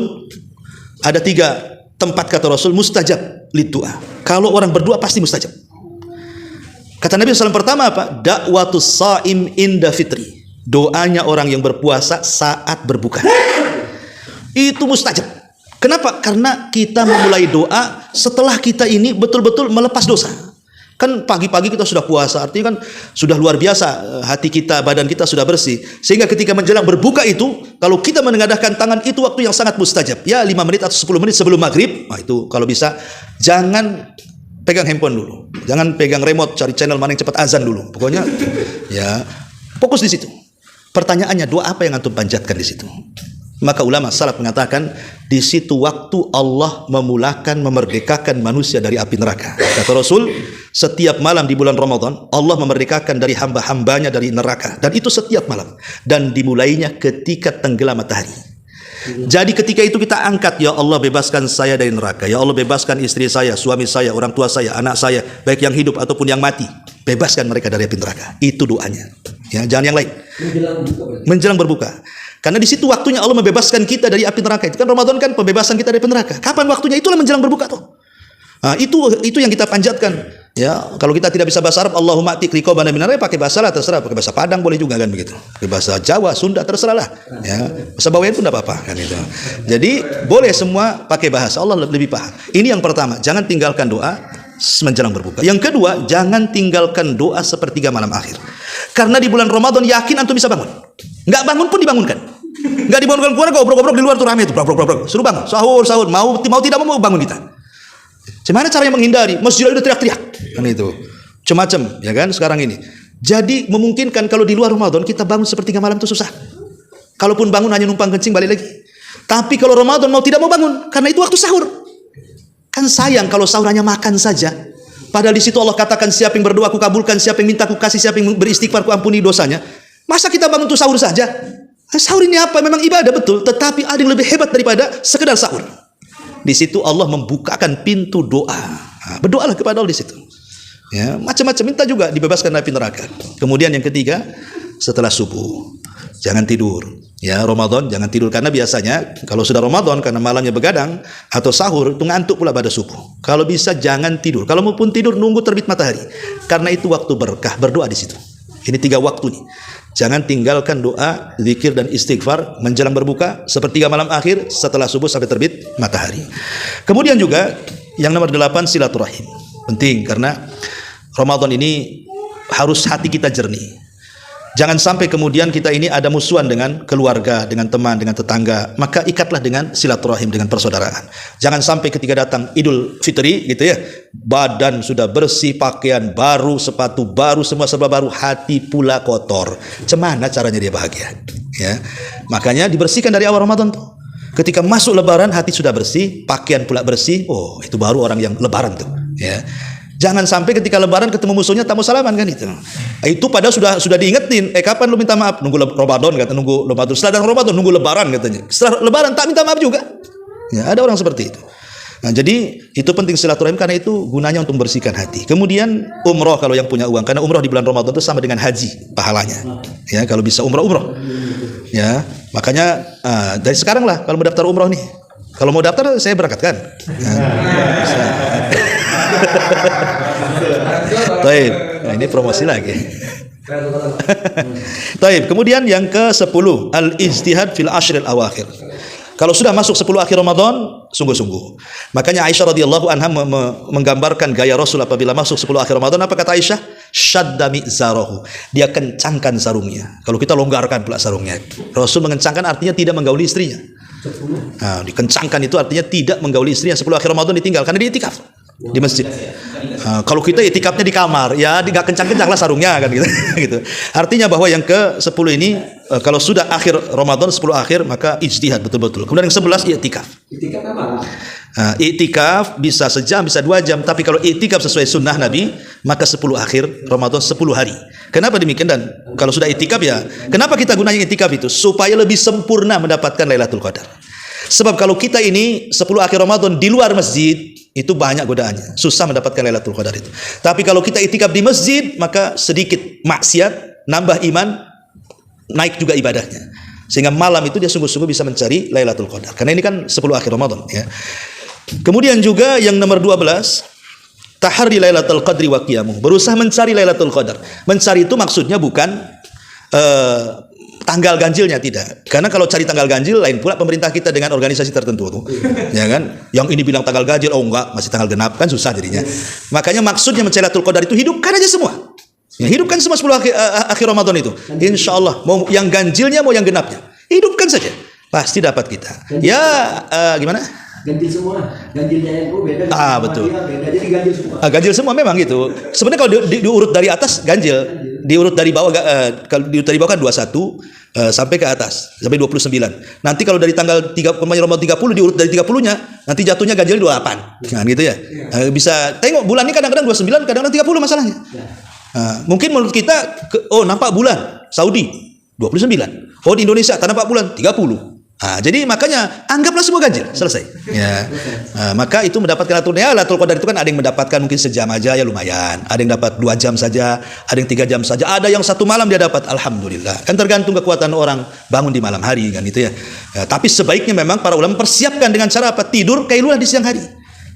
ada 3 tempat kata Rasul mustajab lidua. Kalau orang berdoa pasti mustajab. Kata Nabi SAW pertama apa? Da'watus sha'im inda fitri. Doanya orang yang berpuasa saat berbuka. Itu mustajab. Kenapa? Karena kita memulai doa setelah kita ini betul-betul melepas dosa. Kan pagi-pagi kita sudah puasa, artinya kan sudah luar biasa, hati kita, badan kita sudah bersih. Sehingga ketika menjelang berbuka itu, kalau kita menengadahkan tangan, itu waktu yang sangat mustajab. Ya 5 menit atau 10 menit sebelum maghrib, nah itu kalau bisa jangan pegang handphone dulu, jangan pegang remote, cari channel mana yang cepat azan dulu. Pokoknya ya fokus di situ. Pertanyaannya, doa apa yang antum panjatkan di situ? Maka ulama salaf mengatakan di situ waktu Allah memulakan memerdekakan manusia dari api neraka. Kata Rasul, setiap malam di bulan Ramadan Allah memerdekakan dari hamba-hambanya dari neraka, dan itu setiap malam, dan dimulainya ketika tenggelam matahari. Jadi ketika itu kita angkat, ya Allah bebaskan saya dari neraka, ya Allah bebaskan istri saya, suami saya, orang tua saya, anak saya, baik yang hidup ataupun yang mati, bebaskan mereka dari api neraka. Itu doanya. Ya, jangan yang lain. Menjelang berbuka. Karena di situ waktunya Allah membebaskan kita dari api neraka. Itu kan Ramadan kan pembebasan kita dari neraka. Kapan waktunya? Itulah menjelang berbuka tuh. Nah, itu yang kita panjatkan. Ya, kalau kita tidak bisa bahasa Arab, Allahumma a'tiq riqabana minar nar, pakai bahasa lah terserah, pakai bahasa Padang boleh juga kan begitu. Pakai bahasa Jawa, Sunda terserah lah. Ya, bahasa Bawean pun enggak apa-apa kan itu. Jadi boleh semua pakai bahasa, Allah lebih paham. Ini yang pertama, jangan tinggalkan doa menjelang berbuka. Yang kedua, jangan tinggalkan doa sepertiga malam akhir. Karena di bulan Ramadan yakin antum bisa bangun. Enggak bangun pun dibangunkan. Enggak dibangunkan keluarga, obrok-obrok di luar tuh ramai tuh, obrok-obrok. Suruh bangun, sahur, mau tidak mau bangun kita. Gimana caranya menghindari? Masjid udah teriak-teriak. Kan itu. Macam-macam, ya kan sekarang ini. Jadi memungkinkan kalau di luar Ramadan kita bangun sepertiga malam itu susah. Kalaupun bangun hanya numpang kencing balik lagi. Tapi kalau Ramadan mau tidak mau bangun karena itu waktu sahur. Kan sayang kalau sahur hanya makan saja. Padahal di situ Allah katakan siapa yang berdoa aku kabulkan, siapa yang minta aku kasih, siapa yang beristighfar aku ampuni dosanya. Masa kita bangun untuk sahur saja? Sahur ini apa? Memang ibadah betul, tetapi ada yang lebih hebat daripada sekedar sahur. Di situ Allah membukakan pintu doa. Nah, berdoalah kepada Allah di situ. Ya, macam-macam, minta juga dibebaskan dari neraka. Kemudian yang ketiga, setelah subuh jangan tidur. Ya, Ramadan jangan tidur karena biasanya kalau sudah Ramadan karena malamnya begadang atau sahur itu ngantuk pula pada subuh. Kalau bisa jangan tidur. Kalau maupun tidur nunggu terbit matahari. Karena itu waktu berkah, berdoa di situ. Ini 3 waktu nih. Jangan tinggalkan doa, zikir dan istighfar menjelang berbuka, sepertiga malam akhir, setelah subuh sampai terbit matahari. Kemudian juga yang nomor 8, silaturahim. Penting karena Ramadan ini harus hati kita jernih. Jangan sampai kemudian kita ini ada musuhan dengan keluarga, dengan teman, dengan tetangga. Maka ikatlah dengan silaturahim, dengan persaudaraan. Jangan sampai ketika datang Idul Fitri gitu ya, badan sudah bersih, pakaian baru, sepatu baru, semua serba baru, hati pula kotor. Cemana caranya dia bahagia? Ya, makanya dibersihkan dari awal Ramadan tuh. Ketika masuk Lebaran hati sudah bersih, pakaian pula bersih. Oh, itu baru orang yang Lebaran tuh. Ya. Jangan sampai ketika Lebaran ketemu musuhnya tamu salaman kan itu. Itu padahal sudah diingetin. Kapan lu minta maaf? Nunggu Ramadan kata, nunggu Ramadan. Setelah Ramadan nunggu Lebaran katanya. Setelah Lebaran tak minta maaf juga. Ya, ada orang seperti itu. Nah, jadi itu penting silaturahim karena itu gunanya untuk membersihkan hati. Kemudian umroh kalau yang punya uang, karena umroh di bulan Ramadan itu sama dengan haji pahalanya. Ya, kalau bisa umroh. Ya, makanya dari sekarang lah kalau mau daftar umroh nih. Kalau mau daftar saya berangkatkan. Taib. Nah, ini promosi lagi. Taib. Kemudian yang ke-10, al-ijtihad fil ashril awakhir. Kalau sudah masuk 10 akhir Ramadan, sungguh-sungguh. Makanya Aisyah radhiyallahu anha menggambarkan gaya Rasul apabila masuk 10 akhir Ramadan. Apa kata Aisyah? Shadda mi'zarahu. Dia kencangkan sarungnya. Kalau kita longgarkan pula sarungnya. Rasul mengencangkan artinya tidak menggauli istrinya. Nah, dikencangkan itu artinya tidak menggauli istrinya 10 akhir Ramadan ditinggal karena dia itikaf di masjid. Kalau kita itikafnya di kamar, ya nggak kencang-kencang lah sarungnya kan gitu. Gitu. Artinya bahwa yang ke-10 ini kalau sudah akhir Ramadan 10 akhir maka ijtihad betul-betul. Kemudian yang 11 i'tikaf. I'tikaf apa? I'tikaf bisa sejam, bisa 2 jam, tapi kalau i'tikaf sesuai sunnah Nabi maka 10 akhir Ramadan 10 hari. Kenapa demikian? Dan kalau sudah i'tikaf ya, kenapa kita gunanya i'tikaf itu? Supaya lebih sempurna mendapatkan Lailatul Qadar. Sebab kalau kita ini 10 akhir Ramadan di luar masjid itu banyak godaannya, susah mendapatkan Lailatul Qadar itu. Tapi kalau kita itikaf di masjid maka sedikit maksiat, nambah iman, naik juga ibadahnya. Sehingga malam itu dia sungguh-sungguh bisa mencari Lailatul Qadar. Karena ini kan 10 akhir Ramadan ya. Kemudian juga yang nomor 12, Tahari Lailatul Qadri wa qiyamuh. Berusaha mencari Lailatul Qadar. Mencari itu maksudnya bukan tanggal ganjilnya, tidak. Karena kalau cari tanggal ganjil lain pula pemerintah kita dengan organisasi tertentu tuh. Ya kan? Yang ini bilang tanggal ganjil, oh enggak, masih tanggal genap, kan susah jadinya. Makanya maksudnya mencari Lailatul Qadar itu hidupkan aja semua. Ya, hidupkan semua 10 akhir Ramadan itu. Insya Allah, mau yang ganjilnya mau yang genapnya, hidupkan saja. Pasti dapat kita. Ya, gimana?
Ganjil semua, ganjilnya NU beda.
Betul.
Beda, jadi ganjil semua.
Ganjil semua memang gitu. Sebenarnya kalau diurut dari atas ganjil, diurut dari bawah kalau diurut dari bawah kan 21 sampai ke atas sampai 29. Nanti kalau dari tanggal 3 Ramadan 30 diurut dari 30-nya, nanti jatuhnya ganjil 28. Nah, gitu ya. Bisa tengok bulan ini kadang-kadang 29, kadang-kadang 30 masalahnya. Mungkin menurut kita nampak bulan Saudi 29. Oh, di Indonesia tak nampak bulan 30. Jadi makanya anggaplah semua ganjil, selesai. Ya. Maka itu mendapatkan Lailatul Qadar itu kan ada yang mendapatkan mungkin sejam aja ya lumayan, ada yang dapat 2 jam saja, ada yang 3 jam saja, ada yang 1 malam dia dapat, alhamdulillah. Kan tergantung kekuatan orang bangun di malam hari kan itu ya. Tapi sebaiknya memang para ulama persiapkan dengan cara apa? Tidur kailulah di siang hari.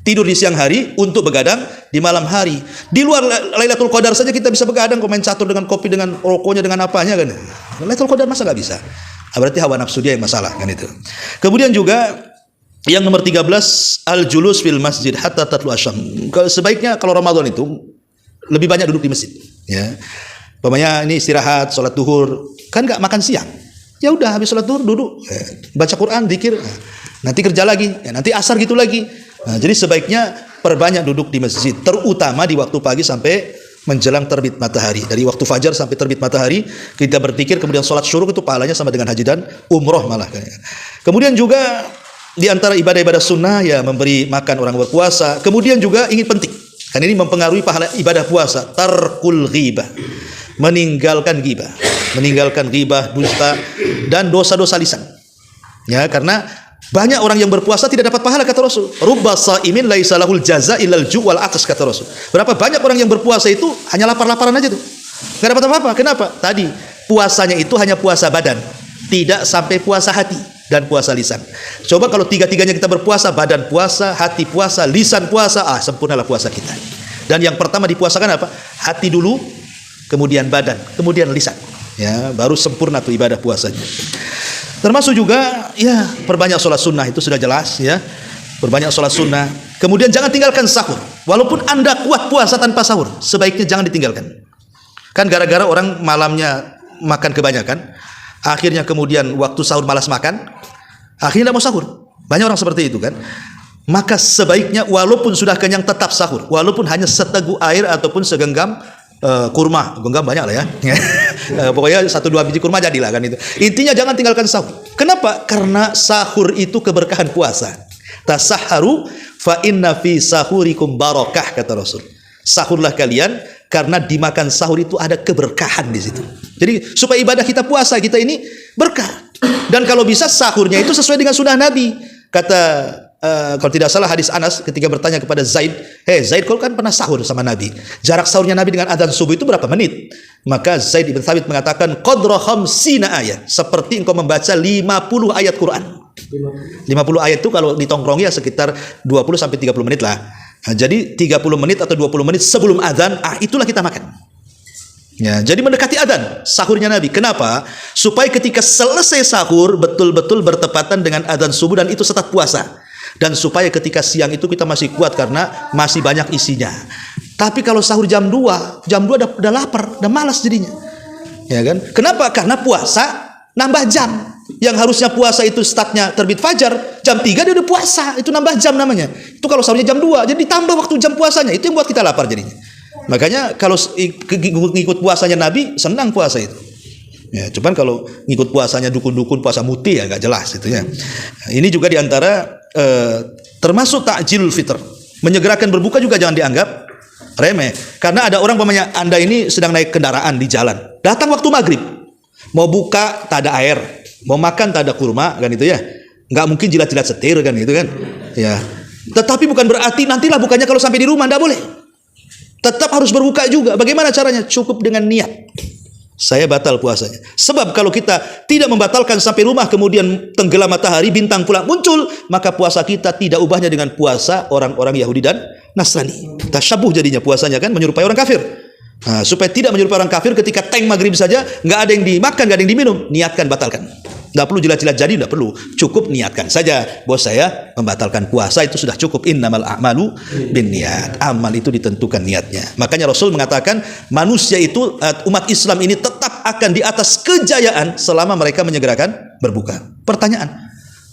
Tidur di siang hari untuk begadang di malam hari. Di luar Lailatul Qadar saja kita bisa begadang, main catur dengan kopi, dengan rokoknya, dengan apanya kan. Lailatul Qadar masa nggak bisa? Berarti hawa nafsu dia yang masalah kan itu. Kemudian juga yang nomor 13, al-julus fil masjid hatta tatlu asyam. Sebaiknya kalau Ramadan itu lebih banyak duduk di masjid, ya. Umpamanya ini istirahat, sholat duhur, kan nggak makan siang. Ya udah habis sholat duhur duduk, baca Quran, zikir, nanti kerja lagi, nanti asar gitu lagi. Jadi sebaiknya perbanyak duduk di masjid, terutama di waktu pagi sampai menjelang terbit matahari. Dari waktu fajar sampai terbit matahari kita berzikir, kemudian sholat syuruk, itu pahalanya sama dengan haji dan umroh malah. Kemudian juga di antara ibadah-ibadah sunnah ya memberi makan orang berpuasa. Kemudian juga ingin penting, kan ini mempengaruhi pahala ibadah puasa, tarkul ghibah, meninggalkan ghibah, dusta dan dosa-dosa lisan. Ya, karena banyak orang yang berpuasa tidak dapat pahala, kata Rasul. Rubba shaimin laisa lahul jaza illal ju' wal atas, kata Rasul. Berapa banyak orang yang berpuasa itu hanya lapar-laparan aja tuh. Enggak dapat apa-apa. Kenapa? Tadi puasanya itu hanya puasa badan, tidak sampai puasa hati dan puasa lisan. Coba kalau tiga-tiganya kita berpuasa, badan puasa, hati puasa, lisan puasa, sempurnalah puasa kita. Dan yang pertama dipuasakan apa? Hati dulu, kemudian badan, kemudian lisan. Ya, baru sempurna tuh ibadah puasanya. Termasuk juga ya perbanyak sholat sunnah, itu sudah jelas ya. Perbanyak sholat sunnah. Kemudian jangan tinggalkan sahur. Walaupun Anda kuat puasa tanpa sahur, sebaiknya jangan ditinggalkan. Kan gara-gara orang malamnya makan kebanyakan, akhirnya kemudian waktu sahur malas makan, akhirnya tidak mau sahur. Banyak orang seperti itu kan. Maka sebaiknya walaupun sudah kenyang tetap sahur, walaupun hanya seteguk air ataupun segenggam kurma, genggam banyak lah ya. Pokoknya 1-2 biji kurma jadilah kan itu. Intinya jangan tinggalkan sahur. Kenapa? Karena sahur itu keberkahan puasa. Tasahharu fa inna fi sahurikum barakah, kata Rasul. Sahurlah kalian karena dimakan sahur itu ada keberkahan di situ. Jadi supaya ibadah kita puasa kita ini berkah. Dan kalau bisa sahurnya itu sesuai dengan sunnah Nabi. Kata kalau tidak salah hadis Anas ketika bertanya kepada Zaid, Zaid, kau kan pernah sahur sama Nabi, jarak sahurnya Nabi dengan adzan subuh itu berapa menit? Maka Zaid ibn Thabit mengatakan qadra khamsina ayat, seperti engkau membaca 50 ayat Quran. 50 ayat itu kalau ditongkrongi ya sekitar 20 sampai 30 menit lah. Jadi 30 menit atau 20 menit sebelum adzan, itulah kita makan. Ya, jadi mendekati adzan sahurnya Nabi. Kenapa? Supaya ketika selesai sahur betul-betul bertepatan dengan adzan subuh dan itu setelah puasa. Dan supaya ketika siang itu kita masih kuat karena masih banyak isinya. Tapi kalau sahur jam 2 udah lapar, udah malas jadinya. Ya kan? Kenapa? Karena puasa nambah jam. Yang harusnya puasa itu startnya terbit fajar, jam 3 dia udah puasa, itu nambah jam namanya. Itu kalau sahurnya jam 2, jadi ditambah waktu jam puasanya, itu yang buat kita lapar jadinya. Makanya kalau ngikut puasanya Nabi, senang puasa itu. Ya, cuman kalau ngikut puasanya dukun-dukun, puasa muti ya nggak jelas itu ya. Ini juga diantara termasuk takjilul fitr. Menyegerakan berbuka juga jangan dianggap remeh. Karena ada orang umpamanya Anda ini sedang naik kendaraan di jalan, datang waktu maghrib, mau buka tak ada air, mau makan tak ada kurma kan itu ya. Nggak mungkin jilat-jilat setir kan gitu kan. Ya. Tetapi bukan berarti nantilah bukanya kalau sampai di rumah, nggak boleh. Tetap harus berbuka juga. Bagaimana caranya? Cukup dengan niat. Saya batal puasanya. Sebab kalau kita tidak membatalkan sampai rumah kemudian tenggelam matahari, bintang pula muncul, maka puasa kita tidak ubahnya dengan puasa orang-orang Yahudi dan Nasrani. Tasyabuh jadinya puasanya kan, menyerupai orang kafir. Nah, supaya tidak menyerupai orang kafir, ketika teng maghrib saja nggak ada yang dimakan, nggak ada yang diminum, niatkan batalkan. Nggak perlu jilat-jilat jadi, nggak perlu. Cukup niatkan saja bahwa saya membatalkan puasa, itu sudah cukup. Innamal a'malu binniyat. Amal itu ditentukan niatnya. Makanya Rasul mengatakan manusia itu, umat Islam ini tetap akan di atas kejayaan selama mereka menyegerakan berbuka. Pertanyaan,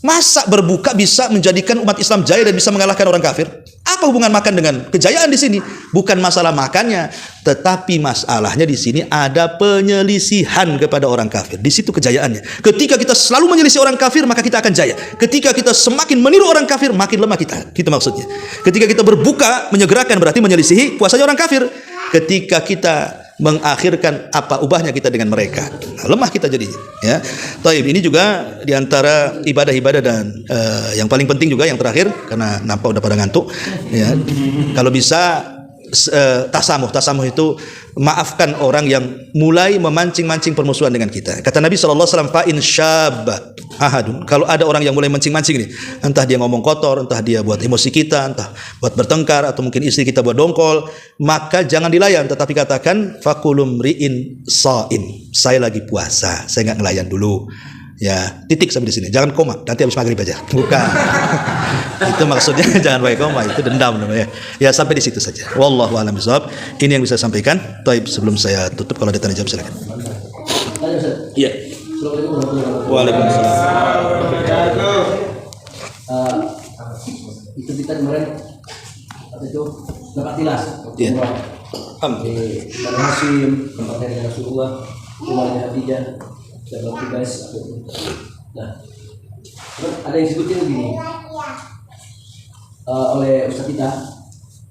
masa berbuka bisa menjadikan umat Islam jaya dan bisa mengalahkan orang kafir? Apa hubungan makan dengan kejayaan di sini? Bukan masalah makannya, tetapi masalahnya di sini ada penyelisihan kepada orang kafir. Di situ kejayaannya. Ketika kita selalu menyelisih orang kafir, maka kita akan jaya. Ketika kita semakin meniru orang kafir, makin lemah kita. Itu maksudnya. Ketika kita berbuka, menyegerakan berarti menyelisihi puasanya orang kafir. Ketika kita mengakhirkan, apa ubahnya kita dengan mereka? Nah, lemah kita jadinya. Ya, Taib, ini juga diantara ibadah-ibadah dan yang paling penting juga yang terakhir, karena nampak udah pada ngantuk. Ya, kalau bisa tasamuh itu maafkan orang yang mulai memancing-mancing permusuhan dengan kita. Kata Nabi SAW, fa in syabba ahadun, kalau ada orang yang mulai mancing-mancing nih, entah dia ngomong kotor, entah dia buat emosi kita, entah buat bertengkar, atau mungkin istri kita buat dongkol, maka jangan dilayan, tetapi katakan fakulum ri'in sa'in, saya lagi puasa, saya nggak ngelayan dulu. Ya, titik sampai di sini. Jangan koma, nanti habis maghrib aja. Bukan. Itu maksudnya jangan pakai koma, itu dendam namanya. Ya, sampai di situ saja. Wallahu a'lam bishawab. Ini yang bisa saya sampaikan. Taib, sebelum saya tutup, kalau ada tanya jawab silakan. Iya. Waalaikumsalam.
Itu kita kemarin itu dapat tilas.
Iya.
Alhamdulillah. Hasim, tempatnya dengan Rasulullah, rumahnya Khadijah. Dapat tugas. Nah, ada yang sebutin begini oleh Ustaz kita,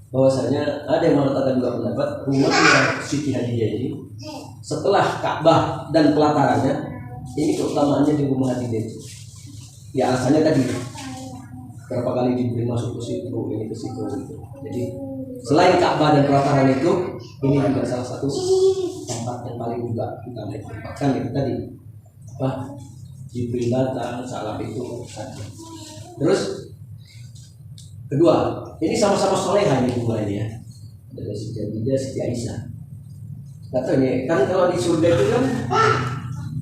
bahwasanya ada yang mengatakan juga pendapat rumahnya Siti Khadijah ini setelah Ka'bah dan pelatarannya, ini keutamaannya di rumah Khadijah itu. Ya alasannya tadi berapa kali diberi masuk ke situ, ini ke situ gitu. Jadi selain Ka'bah dan pelataran itu, ini juga salah satu tempat yang paling juga kita tempatkan itu tadi. Apa? Jibril datang, salam itu saja. Terus kedua, ini sama-sama soleha ini dua ini ya. Ada Siti Khadijah, Siti Aisyah. Katanya kan kalau di surga itu kan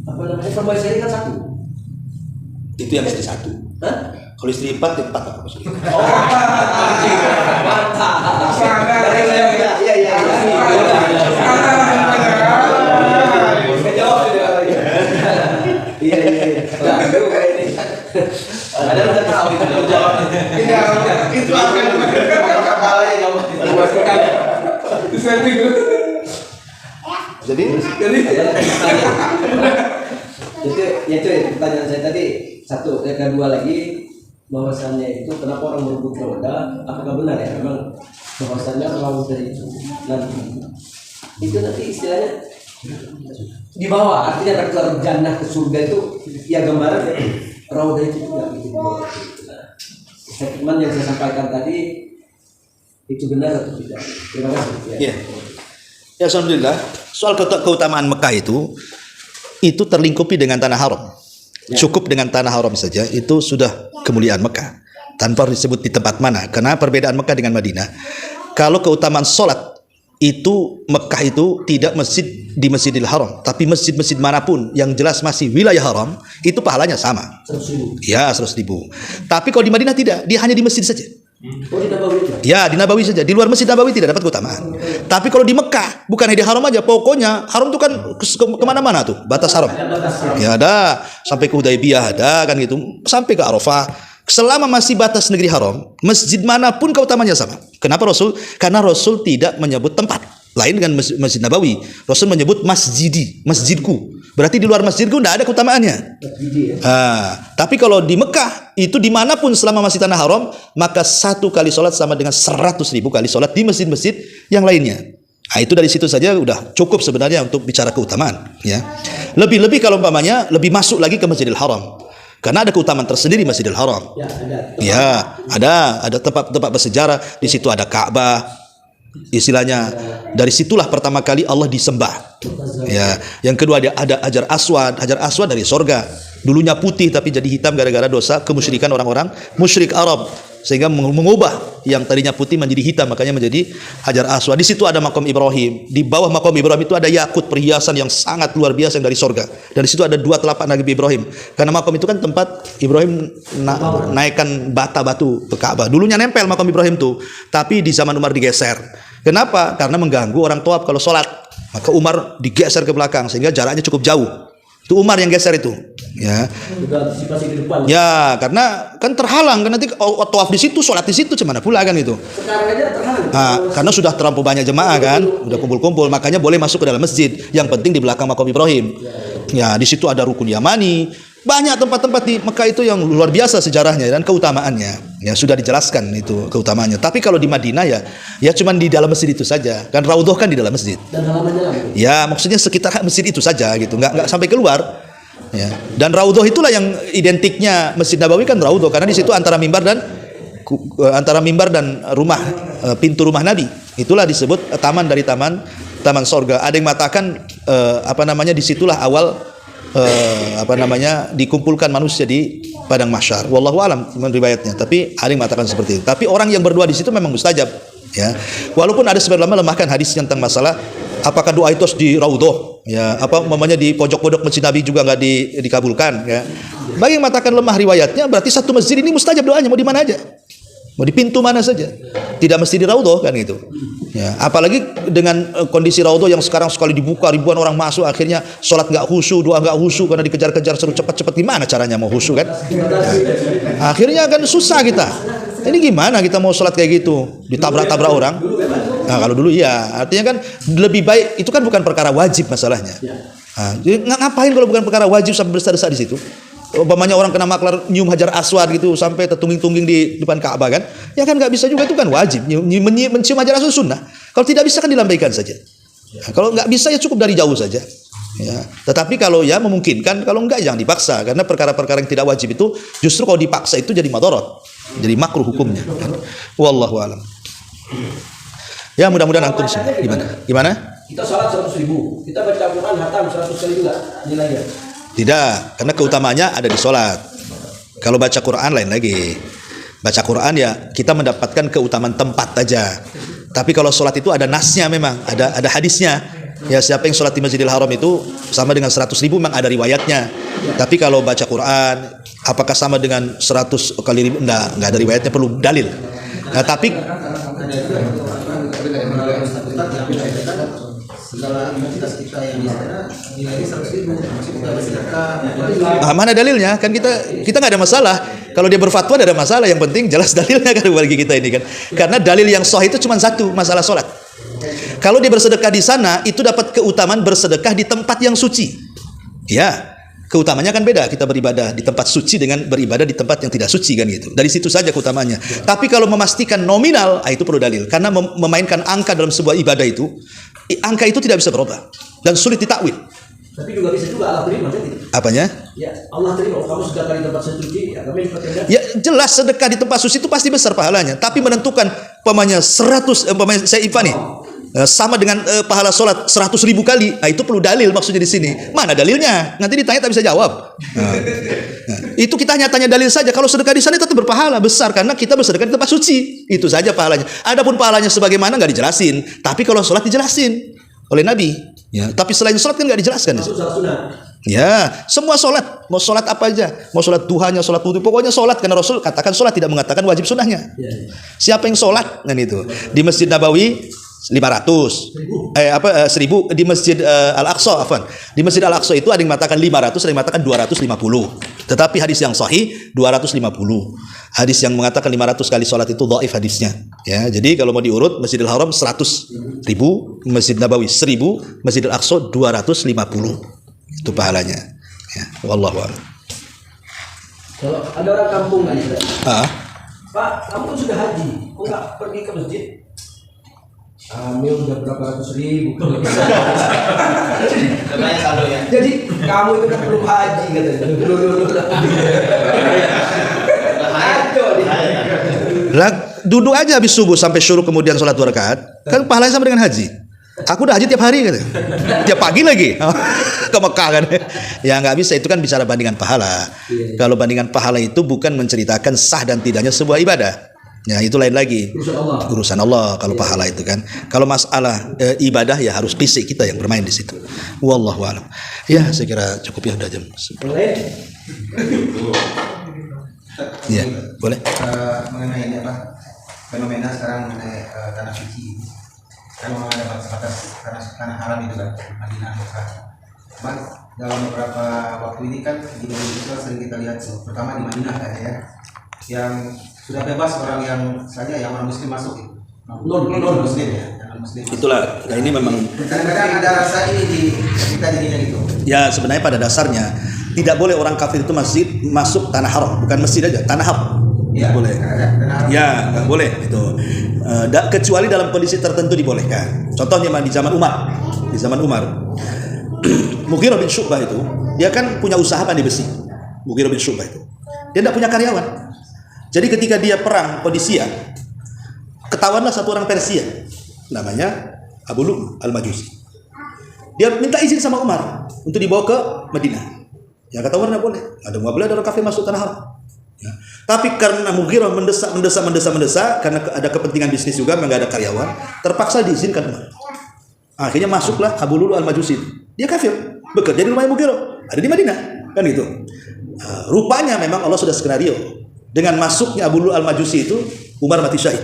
apa namanya, pembahasannya kan satu.
Itu yang istri satu.
Hah?
Kalau istri empat, ya empat apa maksudnya?
Oh, mantap. Iya. Iya. Nah, itu kayak ini. Ada udah tahu itu jawabnya. Itu akan kepalanya kamu. Jadi itu pertanyaan saya tadi. Satu, yang kedua lagi, bahwasannya itu kenapa orang merebut roda? Apakah benar ya memang bahwasannya rauda itu nanti istilahnya di bawah, artinya ke jannah, ke surga itu ya gambaran ya rauda itu juga gitu di bawah. Nah, statement yang saya sampaikan tadi itu benar atau tidak? Terima kasih.
Ya. Ya, alhamdulillah. Soal keutamaan Mekah itu terlingkupi dengan tanah haram. Cukup dengan tanah haram saja itu sudah kemuliaan Mekah, tanpa disebut di tempat mana. Karena perbedaan Mekah dengan Madinah, kalau keutamaan sholat itu Mekah itu tidak masjid di Masjidil Haram, tapi masjid-masjid manapun yang jelas masih wilayah haram, itu pahalanya sama.
100.000.
Ya, 100.000. Tapi kalau di Madinah tidak, dia hanya di masjid saja.
Oh, di Nabawi saja? Ya,
di Nabawi saja. Di luar Masjid Nabawi tidak dapat keutamaan. Tapi kalau di Mekah, bukan di haram aja, pokoknya haram itu kan kemana-mana tuh, batas haram. Ya ada, sampai ke Hudaybiyah ada kan gitu, sampai ke Arafah. Selama masih batas negeri haram, masjid manapun keutamaannya sama. Kenapa Rasul? Karena Rasul tidak menyebut tempat lain dengan Masjid Nabawi. Rasul menyebut masjidi, masjidku. Berarti di luar masjidku tidak ada keutamaannya. Tapi kalau di Mekah, itu dimanapun selama masih tanah haram, maka 1 kali sholat sama dengan 100.000 kali sholat di masjid-masjid yang lainnya. Nah, itu dari situ saja udah cukup sebenarnya untuk bicara keutamaan. Ya. Lebih-lebih kalau umpamanya lebih masuk lagi ke Masjidil Haram. Karena ada keutamaan tersendiri Masjidil Haram. Ya, ada tempat-tempat bersejarah. Di situ ada Ka'bah. Istilahnya dari situlah pertama kali Allah disembah. Ya, yang kedua ada Hajar Aswad dari sorga. Dulunya putih tapi jadi hitam gara-gara dosa kemusyrikan orang-orang musyrik Arab. sehingga mengubah yang tadinya putih menjadi hitam, makanya menjadi Hajar Aswad. Di situ ada makam Ibrahim. Di bawah makam Ibrahim itu ada yakut, perhiasan yang sangat luar biasa yang dari sorga. Dan di situ ada 2 telapak Nabi Ibrahim. Karena makam itu kan tempat Ibrahim naikkan batu ke Ka'bah. Dulunya nempel makam Ibrahim tuh, tapi di zaman Umar digeser. Kenapa? Karena mengganggu orang Tawaf kalau sholat. Maka Umar digeser ke belakang sehingga jaraknya cukup jauh. Itu Umar yang geser itu, ya.
Juga antisipasi ke depan.
Ya, karena kan terhalang kan nanti tawaf di situ, sholat di situ, cemana pula kan itu.
Sekarang aja terhalang.
Nah, karena sudah terlampau banyak jemaah kan, udah kumpul-kumpul, makanya boleh masuk ke dalam masjid. Yang penting di belakang makam Ibrahim. Ya, di situ ada rukun Yamani, banyak tempat-tempat di Mekah itu yang luar biasa sejarahnya dan keutamaannya. Ya, sudah dijelaskan itu keutamaannya. Tapi kalau di Madinah ya cuman di dalam masjid itu saja. Kan Raudhah kan di dalam masjid.
Dan halamannya lagi.
Ya, maksudnya sekitar masjid itu saja gitu, nggak sampai keluar. Ya. Dan Raudhah itulah yang identiknya Masjid Nabawi kan Raudhah, karena di situ antara mimbar dan rumah pintu rumah Nabi. Itulah disebut taman dari taman sorga. Ada yang mengatakan disitulah awal dikumpulkan manusia di padang mahsyar. Wallahu alam riwayatnya. Tapi ada yang mengatakan seperti itu. Tapi orang yang berdoa di situ memang mustajab. Ya, walaupun ada sebagian ulama lemahkan hadis tentang masalah apakah doa itu harus di Raudhah, ya, di pojok-pojok masjid Nabi juga nggak dikabulkan, ya. Bagi yang mengatakan lemah riwayatnya, berarti satu masjid ini mustajab doanya, mau di mana aja, mau di pintu mana saja, tidak mesti di Raudhah kan gitu. Ya, apalagi dengan kondisi Raudhah yang sekarang sekali dibuka ribuan orang masuk, akhirnya sholat nggak khusyuk, doa nggak khusyuk karena dikejar-kejar seru cepat-cepat. Gimana caranya mau khusyuk kan? Akhirnya kan susah kita. Ini gimana kita mau sholat kayak gitu, ditabrak-tabrak orang? Nah, kalau dulu ya, artinya kan lebih baik, itu kan bukan perkara wajib masalahnya. Nah, jadi ngapain kalau bukan perkara wajib sampai berdesak-desak di situ? Umpamanya orang kena maklar nyium Hajar Aswad gitu sampai tertungging-tungging di depan Ka'bah kan? Ya kan nggak bisa juga, itu kan wajib. Mencium Hajar Aswad sunnah. Kalau tidak bisa kan dilambaikan saja. Nah, kalau nggak bisa ya cukup dari jauh saja. Ya. Tetapi kalau ya memungkinkan, kalau enggak jangan dipaksa, karena perkara-perkara yang tidak wajib itu justru kalau dipaksa itu jadi madarat. Jadi makruh hukumnya. Wallahu a'lam. Ya, mudah-mudahan antum gimana?
Kita sholat 100.000, kita baca Quran hatam 100 kali juga nilainya.
Tidak, karena keutamaannya ada di sholat. Kalau baca Quran lain lagi. Baca Quran ya kita mendapatkan keutamaan tempat aja. Tapi kalau sholat itu ada nasnya, memang ada hadisnya. Ya, siapa yang sholat di Masjidil Haram itu sama dengan 100.000, memang ada riwayatnya. Tapi kalau baca Quran, apakah sama dengan 100 kali ribu? Enggak ada riwayatnya, perlu dalil. Nah, tapi mana dalilnya? Kan kita nggak ada masalah. Kalau dia berfatwa ada masalah. Yang penting jelas dalilnya kan bagi kita ini kan. Karena dalil yang sahih itu cuma satu, masalah sholat. Kalau dia bersedekah di sana, itu dapat keutamaan bersedekah di tempat yang suci. Ya, keutamanya kan beda. Kita beribadah di tempat suci dengan beribadah di tempat yang tidak suci kan gitu. Dari situ saja keutamanya. Tapi kalau memastikan nominal, itu perlu dalil. Karena memainkan angka dalam sebuah ibadah itu, angka itu tidak bisa berubah dan sulit ditakwil.
Tapi juga bisa juga Allah terima kan gitu.
Apanya?
Ya, Allah terima. Kamu sedekah di tempat suci, ya kami dapat.
Ya, jelas sedekah di tempat suci itu pasti besar pahalanya. Tapi menentukan pamannya 100, saya Iva nih, sama dengan pahala sholat 100.000 kali. Nah, itu perlu dalil maksudnya di sini. Mana dalilnya? Nanti ditanya tak bisa jawab. Nah, itu kita hanya tanya dalil saja. Kalau sedekah di sana tetap berpahala besar karena kita bersedekah di tempat suci. Itu saja pahalanya. Adapun pahalanya sebagaimana nggak dijelasin. Tapi kalau sholat dijelasin oleh Nabi. Ya, tapi selain sholat kan nggak dijelaskan. Ya, semua sholat, mau sholat apa aja, mau sholat duhanya, sholat wudhu, pokoknya sholat, karena Rasul katakan sholat, tidak mengatakan wajib sunnahnya. Siapa yang sholat kan itu di Masjid Nabawi 500, 1000 di Masjid Al-Aqsa, di Masjid Al-Aqsa itu ada yang mengatakan 500, ada yang mengatakan 250. Tetapi hadis yang sahih 250. Hadis yang mengatakan 500 kali sholat itu dhaif hadisnya. Ya, jadi kalau mau diurut, Masjidil Haram 100.000, Masjid Nabawi 1000, Masjid Al-Aqsa 250. Itu pahalanya. Ya, wallahu a'lam.
Kalau ada orang kampung kan, Pak, kamu kan sudah haji, kok nggak pergi ke masjid? Kami udah berapa ratus ribu. Jadi kamu itu kan belum haji katanya.
Lah, duduk aja habis subuh sampai syuruk kemudian sholat 2 rakaat. Kan pahalanya sama dengan haji. Aku udah haji tiap hari katanya. Tiap pagi lagi. Ke Mekah kan. Ya nggak bisa, itu kan bicara bandingan pahala. Kalau bandingan pahala itu bukan menceritakan sah dan tidaknya sebuah ibadah. Ya itu lain lagi.
Urusan Allah.
Kalau pahala itu kan. Kalau masalah ibadah ya harus fisik kita yang bermain di situ. Wallahu a'lam. Ya saya kira cukup ya udah jam.
Boleh?
Ya boleh.
Mengenai ini apa fenomena sekarang mengenai tanah suci, kan memang ada batas tanah haram itu kan, Madinah Mekah. Cuman dalam beberapa waktu ini kan di Indonesia sering kita lihat, pertama di Madinah kan ya, yang sudah bebas orang yang saja yang non muslim masuk itu. Non muslim ya, non muslim.
Itulah. Nah ini memang.
Kadang-kadang ada rasa ini di kita jadinya gitu.
Ya sebenarnya pada dasarnya tidak boleh orang kafir itu masuk tanah haram, bukan masjid aja, tanah haram.
Ya,
boleh. Ya nggak boleh itu. Kecuali dalam kondisi tertentu dibolehkan. Contohnya di zaman Umar. Di zaman Umar, Mughirah bin Syu'bah itu dia kan punya usaha pandai besi. Mughirah bin Syu'bah itu dia tidak punya karyawan. Jadi ketika dia perang Qadisiyah, ketahuanlah satu orang Persia namanya Abu Lu'lu' al-Majusi. Dia minta izin sama Umar untuk dibawa ke Madinah. Ya kata Umar nggak boleh. Nggak boleh ada orang kafir masuk tanah haram. Ya. Tapi karena Mughirah mendesak karena ada kepentingan bisnis juga, nggak ada karyawan, terpaksa diizinkan Umar. Akhirnya masuklah Abu Lu'lu' al-Majusi. Dia kafir, bekerja di rumahnya Mughirah, ada di Madinah, kan gitu. Rupanya memang Allah sudah skenario. Dengan masuknya Abu Lu'lu' al-Majusi itu Umar mati syahid.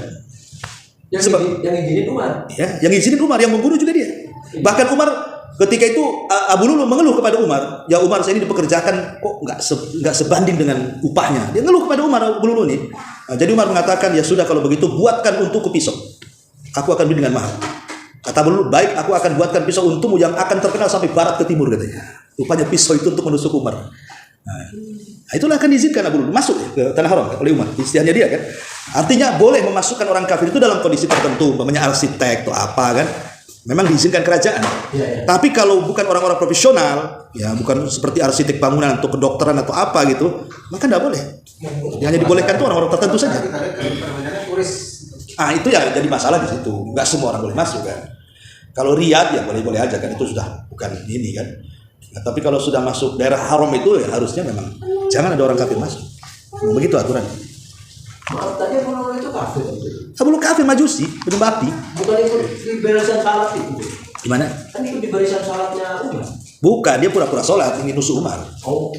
Yang izinin Umar.
Ya, yang izinin Umar, yang membunuh juga dia. Bahkan Umar ketika itu Abu Lu'lu' mengeluh kepada Umar, ya Umar saya ini dipekerjakan kok nggak sebanding dengan upahnya. Dia ngeluh kepada Umar Abu Lu'lu' ini. Jadi Umar mengatakan ya sudah kalau begitu buatkan untukku pisau. Aku akan beli dengan mahal. Kata Abu Lu'lu', baik aku akan buatkan pisau untukmu yang akan terkenal sampai barat ke timur katanya. Rupanya pisau itu untuk menusuk Umar. Nah, itulah akan diizinkan Abu Lu'lu' masuk ke tanah haram oleh Umar. Istihadnya dia kan. Artinya boleh memasukkan orang kafir itu dalam kondisi tertentu, umpamanya arsitek atau apa kan. Memang diizinkan kerajaan. Ya. Tapi kalau bukan orang-orang profesional, ya bukan seperti arsitek bangunan atau kedokteran atau apa gitu, maka tidak boleh. Yang hanya dibolehkan itu orang-orang tertentu saja. Itu ya jadi masalah di situ. Enggak semua orang boleh masuk kan. Kalau Riyadh ya boleh-boleh aja kan, itu sudah bukan ini kan. Nah, tapi kalau sudah masuk daerah haram itu ya harusnya memang jangan ada orang kafir masuk. Begitu aturan.
Maaf, tadi Abu Lu'lu' itu kafir.
Abu Lu'lu' kafir Majusi, penyembah api.
Bukan ikut di barisan salat itu.
Gimana?
Kan ikut di barisan salatnya Umar.
Bukan, dia pura-pura sholat, ingin nusuk Umar.
Oh.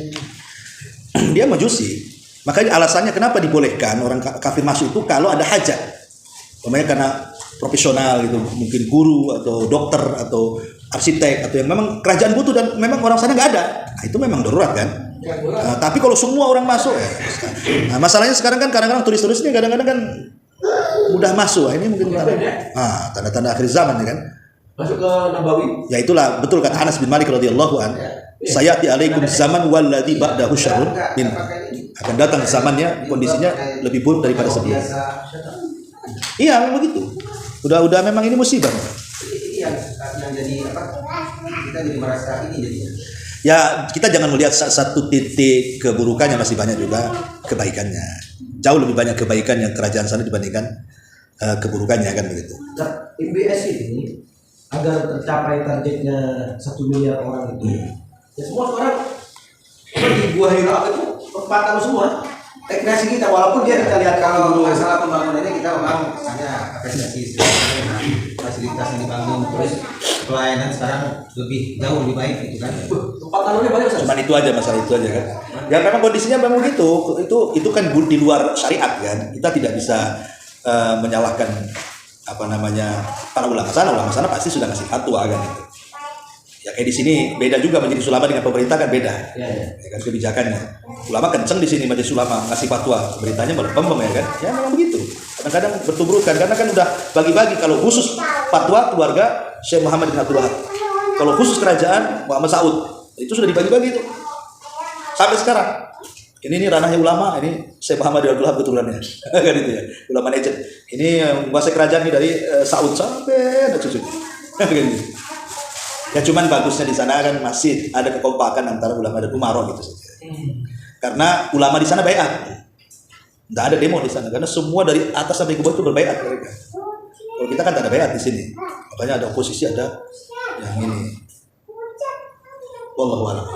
Dia Majusi. Makanya alasannya kenapa dibolehkan orang kafir masuk itu kalau ada hajat. Umpamanya karena profesional gitu, mungkin guru atau dokter atau arsitek atau yang memang kerajaan butuh dan memang orang sana nggak ada. Nah, itu memang darurat kan. Tapi kalau semua orang masuk ya. Nah, masalahnya sekarang kan kadang-kadang turis-turis ini kadang-kadang kan mudah masuk. Ini mungkin tanda-tanda akhir zaman ya kan.
Masuk ke Nabawi.
Ya itulah betul kata Anas bin Malik radhiyallahu an. Sayati alaikum zaman walladzi ba'dahu syarrun min. Akan datang zamannya kondisinya lebih buruk daripada sebelumnya. Iya, memang begitu. Udah memang ini musibah.
Yang jadi apa? Kita jadi merasa ini jadinya.
Ya, kita jangan melihat satu titik keburukannya, masih banyak juga kebaikannya. Jauh lebih banyak kebaikan yang kerajaan sana dibandingkan keburukannya kan begitu.
Nah, IBS ini agar tercapai targetnya 1 miliar orang itu. Ya semua sekarang di Gua Hira itu tempatan semua. Rekreasi kita walaupun dia kita lihat
Kalau masalah pembangunannya kita memang hanya apresiasi fasilitas yang dibangun, terus pelayanan sekarang jauh lebih baik gitu kan.
Tempatannya banyak saja.
Cuman itu aja masalah itu aja kan. Ya memang kondisinya memang gitu. Itu kan di luar syariat kan. Kita tidak bisa menyalahkan apa namanya para ulama sana pasti sudah ngasih fatwa kan gitu. Ya kayak di sini beda juga menjadi ulama dengan pemerintah kan beda. Ya kan kebijakannya. Ulama kenceng di sini menjadi ulama ngasih fatwa, pemerintahnya melempem ya kan. Ya memang begitu. Kadang-kadang bertuburukan karena kan udah bagi-bagi. Kalau khusus fatwa keluarga Syekh Muhammad bin Abdul Wahab. Kalau khusus kerajaan Muhammad Saud, itu sudah dibagi-bagi itu. Sampai sekarang. Ini ranahnya ulama, ini Syekh Muhammad bin Abdul Wahab keturunannya. Kan itu ya. Ulama Najd. Ini menguasai kerajaan ini dari Saud sampai ada cucu. Kan gitu. Ya cuman bagusnya di sana kan masih ada kekompakan antara ulama dan umarah gitu saja. Karena ulama di sana baiat. Enggak ada demo di sana karena semua dari atas sampai ke bawah itu berbaiat mereka. Kalau kita kan tak ada baiat di sini. Makanya ada oposisi, ada yang ini. Wallahu a'lam.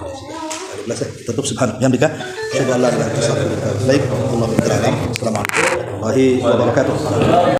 Tutup subhanallah. Yang dikah? Subhanallah. Assalamualaikum. warahmatullahi wabarakatuh.